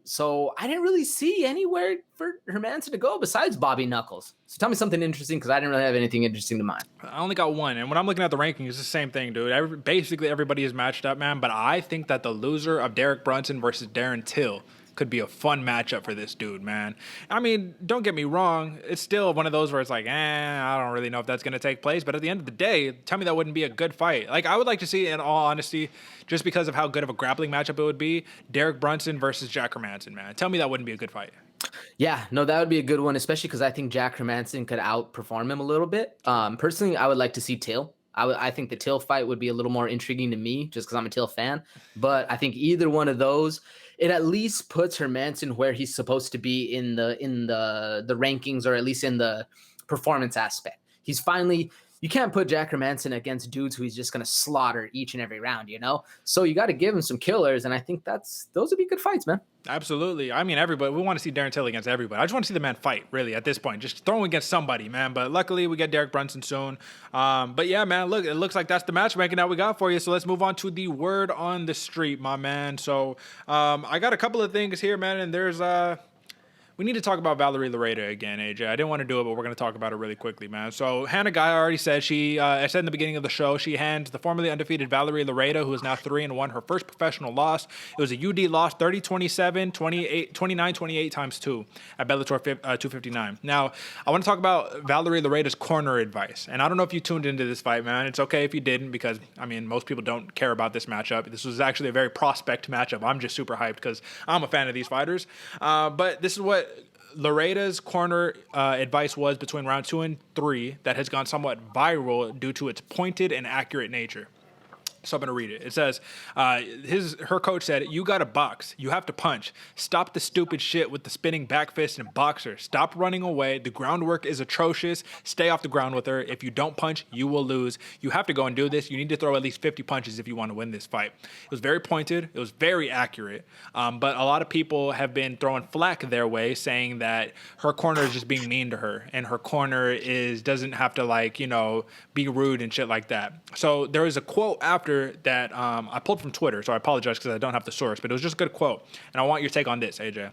So I didn't really see anywhere for Hermansson to go besides Bobby Knuckles. So tell me something interesting because I didn't really have anything interesting to mind. I only got one. And when I'm looking at the rankings, it's the same thing, dude. Basically, everybody is matched up, man. But I think that the loser of Derek Brunson versus Darren Till could be a fun matchup for this dude, man. I mean, don't get me wrong. It's still one of those where it's like, I don't really know if that's going to take place. But at the end of the day, tell me that wouldn't be a good fight. Like, I would like to see, in all honesty, just because of how good of a grappling matchup it would be, Derek Brunson versus Jack Hermansson, man. Tell me that wouldn't be a good fight. Yeah, no, that would be a good one, especially because I think Jack Hermansson could outperform him a little bit. Personally, I would like to see Till. I think the Till fight would be a little more intriguing to me just because I'm a Till fan. But I think either one of those, it at least puts Hermansson where he's supposed to be in the rankings, or at least in the performance aspect. He's finally, you can't put Jack Hermansson against dudes who he's just going to slaughter each and every round, you know? So you got to give him some killers, and I think those would be good fights, man. Absolutely. I mean, everybody, we want to see Darren Till against everybody. I just want to see the man fight, really, at this point. Just throw him against somebody, man. But luckily, we get Derek Brunson soon. But yeah, man, look, it looks like that's the matchmaking that we got for you. So let's move on to the word on the street, my man. So I got a couple of things here, man, and there's we need to talk about Weili Zhang again, AJ. I didn't want to do it, but we're going to talk about it really quickly, man. So Hannah Guy already said I said in the beginning of the show, she hands the formerly undefeated Weili Zhang, who is now 3-1, her first professional loss. It was a UD loss, 30-27, 29-28 times 2 at Bellator 259. Now, I want to talk about Weili Zhang's corner advice. And I don't know if you tuned into this fight, man. It's okay if you didn't because, I mean, most people don't care about this matchup. This was actually a very prospect matchup. I'm just super hyped because I'm a fan of these fighters. But this is what Loreda's corner advice was between round 2 and 3 that has gone somewhat viral due to its pointed and accurate nature. So I'm going to read it. It says, her coach said, "You got to box. You have to punch. Stop the stupid shit with the spinning back fist and boxer. Stop running away. The groundwork is atrocious. Stay off the ground with her. If you don't punch, you will lose. You have to go and do this. You need to throw at least 50 punches if you want to win this fight." It was very pointed. It was very accurate. But a lot of people have been throwing flack their way, saying that her corner is just being mean to her, and her corner doesn't have to be rude and shit like that. So there was a quote after that I pulled from Twitter, so I apologize because I don't have the source, but it was just a good quote. And I want your take on this, AJ.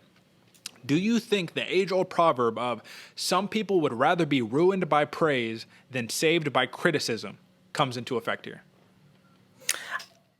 Do you think the age-old proverb of "some people would rather be ruined by praise than saved by criticism" comes into effect here?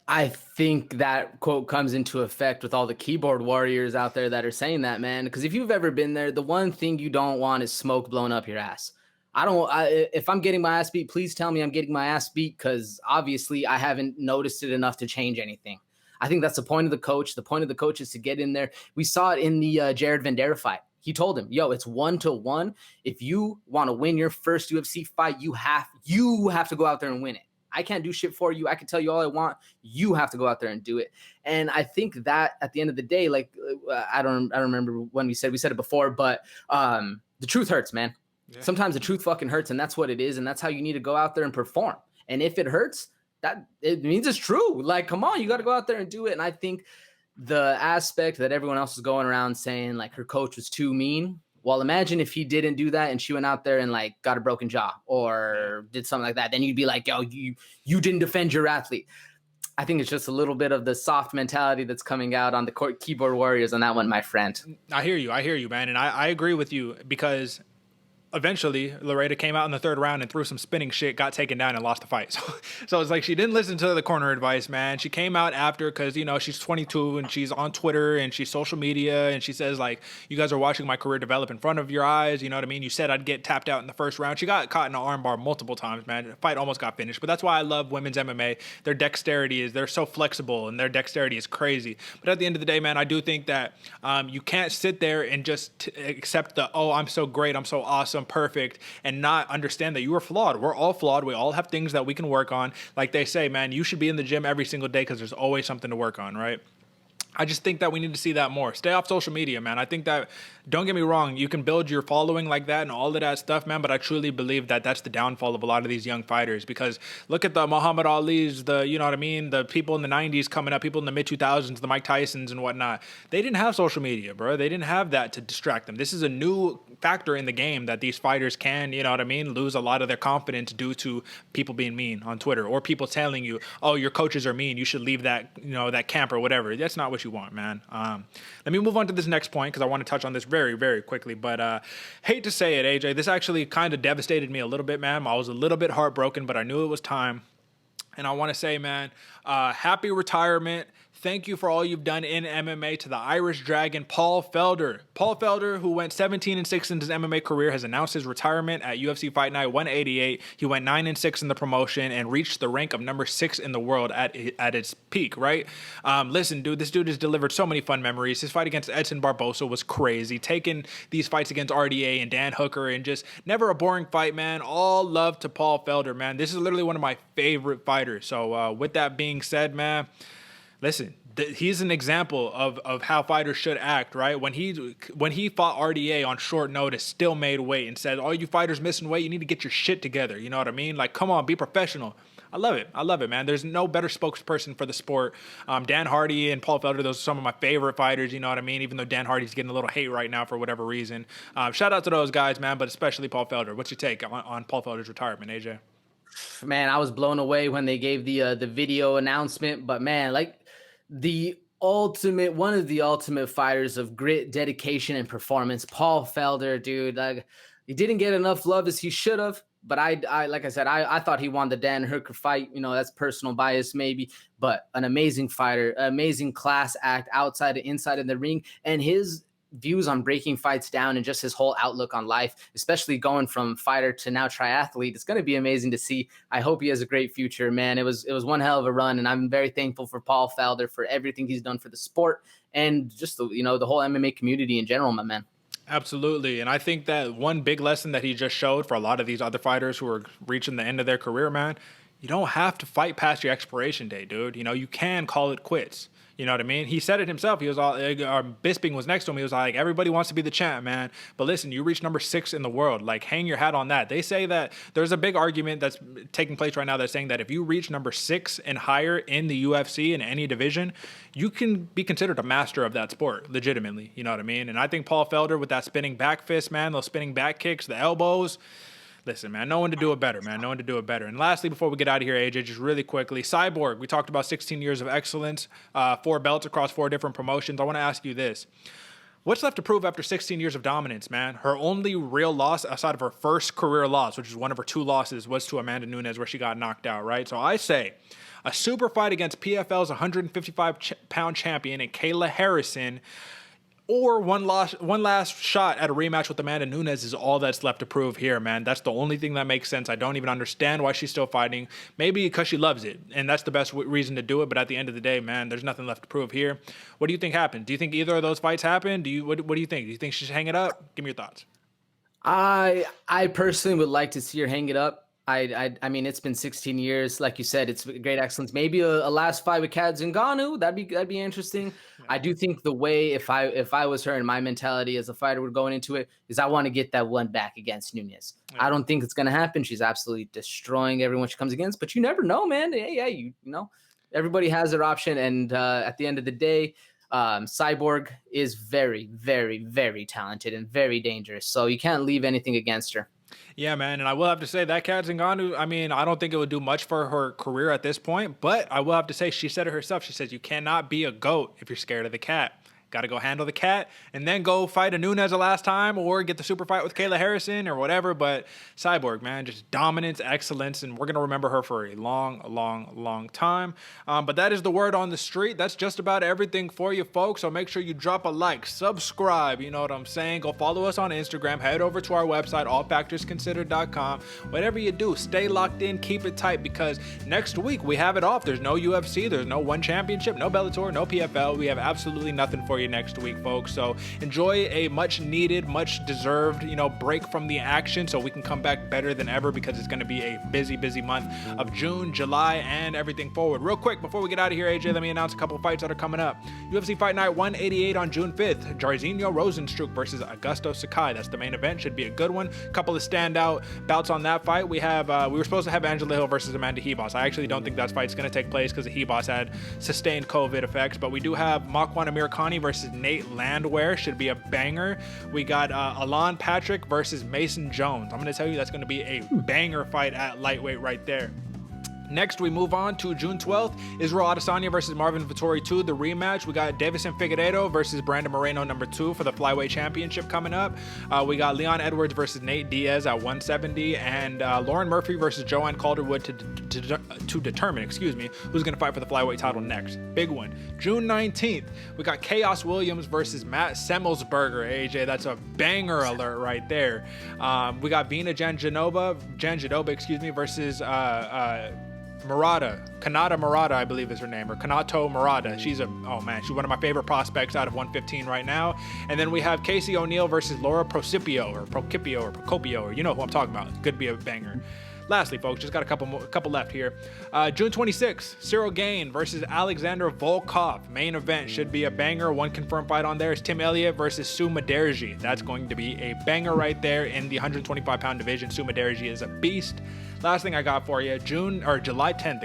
I think that quote comes into effect with all the keyboard warriors out there that are saying that, man. Because if you've ever been there, the one thing you don't want is smoke blown up your ass. If I'm getting my ass beat, please tell me I'm getting my ass beat, because obviously I haven't noticed it enough to change anything. I think that's the point of the coach. The point of the coach is to get in there. We saw it in the Jared Vanderaa fight. He told him, "Yo, it's 1-1. If you want to win your first UFC fight, you have to go out there and win it. I can't do shit for you. I can tell you all I want. You have to go out there and do it." And I think that at the end of the day, I don't remember when we said it before, but the truth hurts, man. Yeah. Sometimes the truth fucking hurts, and that's what it is, and that's how you need to go out there and perform. And if it hurts, that it means it's true. Like, come on, you got to go out there and do it. And I think the aspect that everyone else is going around saying like her coach was too mean, Well, imagine if he didn't do that and she went out there and like got a broken jaw or did something like that. Then you'd be like, yo, you didn't defend your athlete. I think it's just a little bit of the soft mentality that's coming out on the keyboard warriors on that one, my friend. I hear you, man. And I agree with you because eventually Loretta came out in the third round and threw some spinning shit, got taken down and lost the fight. So it's like she didn't listen to the corner advice, man. She came out after because, you know, she's 22 and she's on Twitter and she's social media and she says, like, you guys are watching my career develop in front of your eyes. You know what I mean? You said I'd get tapped out in the first round. She got caught in an armbar multiple times, man. The fight almost got finished. But that's why I love women's MMA. Their dexterity they're so flexible and their dexterity is crazy. But at the end of the day, man, I do think that you can't sit there and just accept I'm so great, I'm so awesome, perfect, and not understand that you are flawed. We're all flawed. We all have things that we can work on. Like they say, man, you should be in the gym every single day because there's always something to work on, right? I just think that we need to see that more. Stay off social media, man. I think that, don't get me wrong, you can build your following like that and all of that stuff, man, but I truly believe that that's the downfall of a lot of these young fighters because look at the Muhammad Ali's, you know what I mean, the people in the 90s coming up, people in the mid-2000s, the Mike Tysons and whatnot. They didn't have social media, bro. They didn't have that to distract them. This is a new factor in the game that these fighters can, you know what I mean, lose a lot of their confidence due to people being mean on Twitter or people telling you, oh, your coaches are mean, you should leave that, you know, that camp or whatever. That's not what you want, man. Let me move on to this next point because I want to touch on this very, very quickly. But hate to say it, AJ, this actually kind of devastated me a little bit, man. I was a little bit heartbroken, but I knew it was time. And I want to say, man, happy retirement. Thank you for all you've done in MMA to the Irish Dragon, Paul Felder. Paul Felder, who went 17-6 in his MMA career, has announced his retirement at UFC Fight Night 188. He went 9-6 in the promotion and reached the rank of number 6 in the world at its peak, right? Listen, dude, this dude has delivered so many fun memories. His fight against Edson Barbosa was crazy. Taking these fights against RDA and Dan Hooker and just never a boring fight, man. All love to Paul Felder, man. This is literally one of my favorite fighters. So with that being said, man, listen, he's an example of how fighters should act, right? When he fought RDA on short notice, still made weight and said, all you fighters missing weight, you need to get your shit together. You know what I mean? Like, come on, be professional. I love it, man. There's no better spokesperson for the sport. Dan Hardy and Paul Felder, those are some of my favorite fighters, you know what I mean? Even though Dan Hardy's getting a little hate right now for whatever reason. Shout out to those guys, man, but especially Paul Felder. What's your take on Paul Felder's retirement, AJ? Man, I was blown away when they gave the video announcement, but man, like, one of the ultimate fighters of grit, dedication, and performance, Paul Felder, dude. Like, he didn't get enough love as he should have, but I like I said, I thought he won the Dan Hooker fight. You know, that's personal bias maybe, but an amazing fighter, amazing class act outside and inside of the ring, and his views on breaking fights down and just his whole outlook on life, especially going from fighter to now triathlete. It's going to be amazing to see. I hope he has a great future, man. It was one hell of a run, and I'm very thankful for Paul Felder for everything he's done for the sport and just the whole MMA community in general, my man. Absolutely. And I think that one big lesson that he just showed for a lot of these other fighters who are reaching the end of their career, man, you don't have to fight past your expiration date, dude. You know, you can call it quits. You know what I mean? He said it himself. He was all, Bisping was next to him. He was like, everybody wants to be the champ, man. But listen, you reached number 6 in the world. Like, hang your hat on that. They say that there's a big argument that's taking place right now that's saying that if you reach number 6 and higher in the UFC in any division, you can be considered a master of that sport, legitimately. You know what I mean? And I think Paul Felder with that spinning back fist, man, those spinning back kicks, the elbows, listen, man, no one to do it better, man. No one to do it better. And lastly, before we get out of here, AJ, just really quickly, Cyborg, we talked about 16 years of excellence, 4 belts across 4 different promotions. I want to ask you this. What's left to prove after 16 years of dominance, man? Her only real loss outside of her first career loss, which is one of her 2 losses, was to Amanda Nunes where she got knocked out, right? So I say a super fight against PFL's 155-pound champion and Kayla Harrison, or one last shot at a rematch with Amanda Nunes is all that's left to prove here, man. That's the only thing that makes sense. I don't even understand why she's still fighting. Maybe because she loves it, and that's the best reason to do it. But at the end of the day, man, there's nothing left to prove here. What do you think happened? Do you think either of those fights happened? What do you think? Do you think she should hang it up? Give me your thoughts. I personally would like to see her hang it up. I mean, it's been 16 years. Like you said, it's great excellence. Maybe a last fight with Kat Zingano. That'd be interesting. Yeah. I do think the way, if I was her and my mentality as a fighter would going into it, is I want to get that one back against Nunes. Yeah. I don't think it's going to happen. She's absolutely destroying everyone she comes against, but you never know, man. Yeah, you know, everybody has their option. And at the end of the day, Cyborg is very, very, very talented and very dangerous. So you can't leave anything against her. Yeah, man, and I will have to say that Kat Zingano, I mean, I don't think it would do much for her career at this point, but I will have to say she said it herself. She says you cannot be a GOAT if you're scared of the cat. Got to go handle the cat and then go fight a Nunes the last time or get the super fight with Kayla Harrison or whatever. But Cyborg, man, just dominance, excellence, and we're going to remember her for a long, long, long time. But that is the word on the street. That's just about everything for you, folks. So make sure you drop a like, subscribe, you know what I'm saying? Go follow us on Instagram. Head over to our website, allfactorsconsidered.com. Whatever you do, stay locked in, keep it tight, because next week we have it off. There's no UFC, there's no one championship, no Bellator, no PFL. We have absolutely nothing for you next week, folks. So enjoy a much needed, much deserved, break from the action so we can come back better than ever, because it's going to be a busy, busy month of June, July, and everything forward. Real quick, before we get out of here, AJ, let me announce a couple of fights that are coming up. UFC Fight Night 188 on June 5th. Jairzinho Rozenstruik versus Augusto Sakai. That's the main event. Should be a good one. Couple of standout bouts on that fight. We were supposed to have Angela Hill versus Amanda Hebos. I actually don't think that fight's going to take place because Hebos had sustained COVID effects, but we do have Makwan Amirkhani versus Nate Landwehr. Should be a banger. We got Alan Patrick versus Mason Jones. I'm going to tell you that's going to be a banger fight at lightweight right there. Next, we move on to June 12th, Israel Adesanya versus Marvin Vettori 2, the rematch. We got Davison Figueiredo versus Brandon Moreno #2 for the flyweight championship coming up. We got Leon Edwards versus Nate Diaz at 170, and Lauren Murphy versus Joanne Calderwood to determine, who's going to fight for the flyweight title next. Big one. June 19th, we got Chaos Williams versus Matt Semmelsberger. AJ, that's a banger alert right there. We got Vina Janjanova, versus Kanata Murata, I believe is her name, or Kanato Murata. She's one of my favorite prospects out of 115 right now. And then we have Casey O'Neill versus Laura Procopio, or you know who I'm talking about. Could be a banger. Lastly, folks, just got a couple left here. June 26th, Cyril Gain versus Alexander Volkov. Main event should be a banger. One confirmed fight on there is Tim Elliott versus Sue Maderji. That's going to be a banger right there in the 125-pound division. Sue Maderji is a beast. Last thing I got for you, July 10th,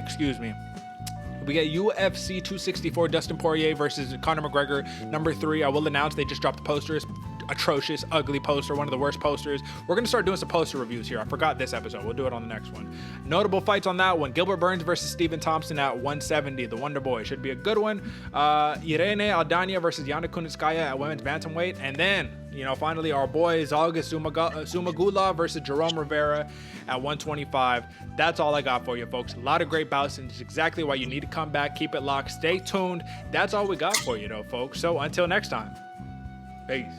we get UFC 264 Dustin Poirier versus Conor McGregor #3. I will announce they just dropped the posters. Atrocious, ugly poster, one of the worst posters. We're going to start doing some poster reviews here. I forgot this episode. We'll do it on the next one. Notable fights on that one. Gilbert Burns versus Stephen Thompson at 170. The Wonder Boy should be a good one. Irene Aldana versus Yana Kunitskaya at women's bantamweight. And then, finally, our boy Zhalgas Zumagula versus Jerome Rivera at 125. That's all I got for you, folks. A lot of great bouts, and it's exactly why you need to come back. Keep it locked. Stay tuned. That's all we got for you, though, folks. So until next time, peace.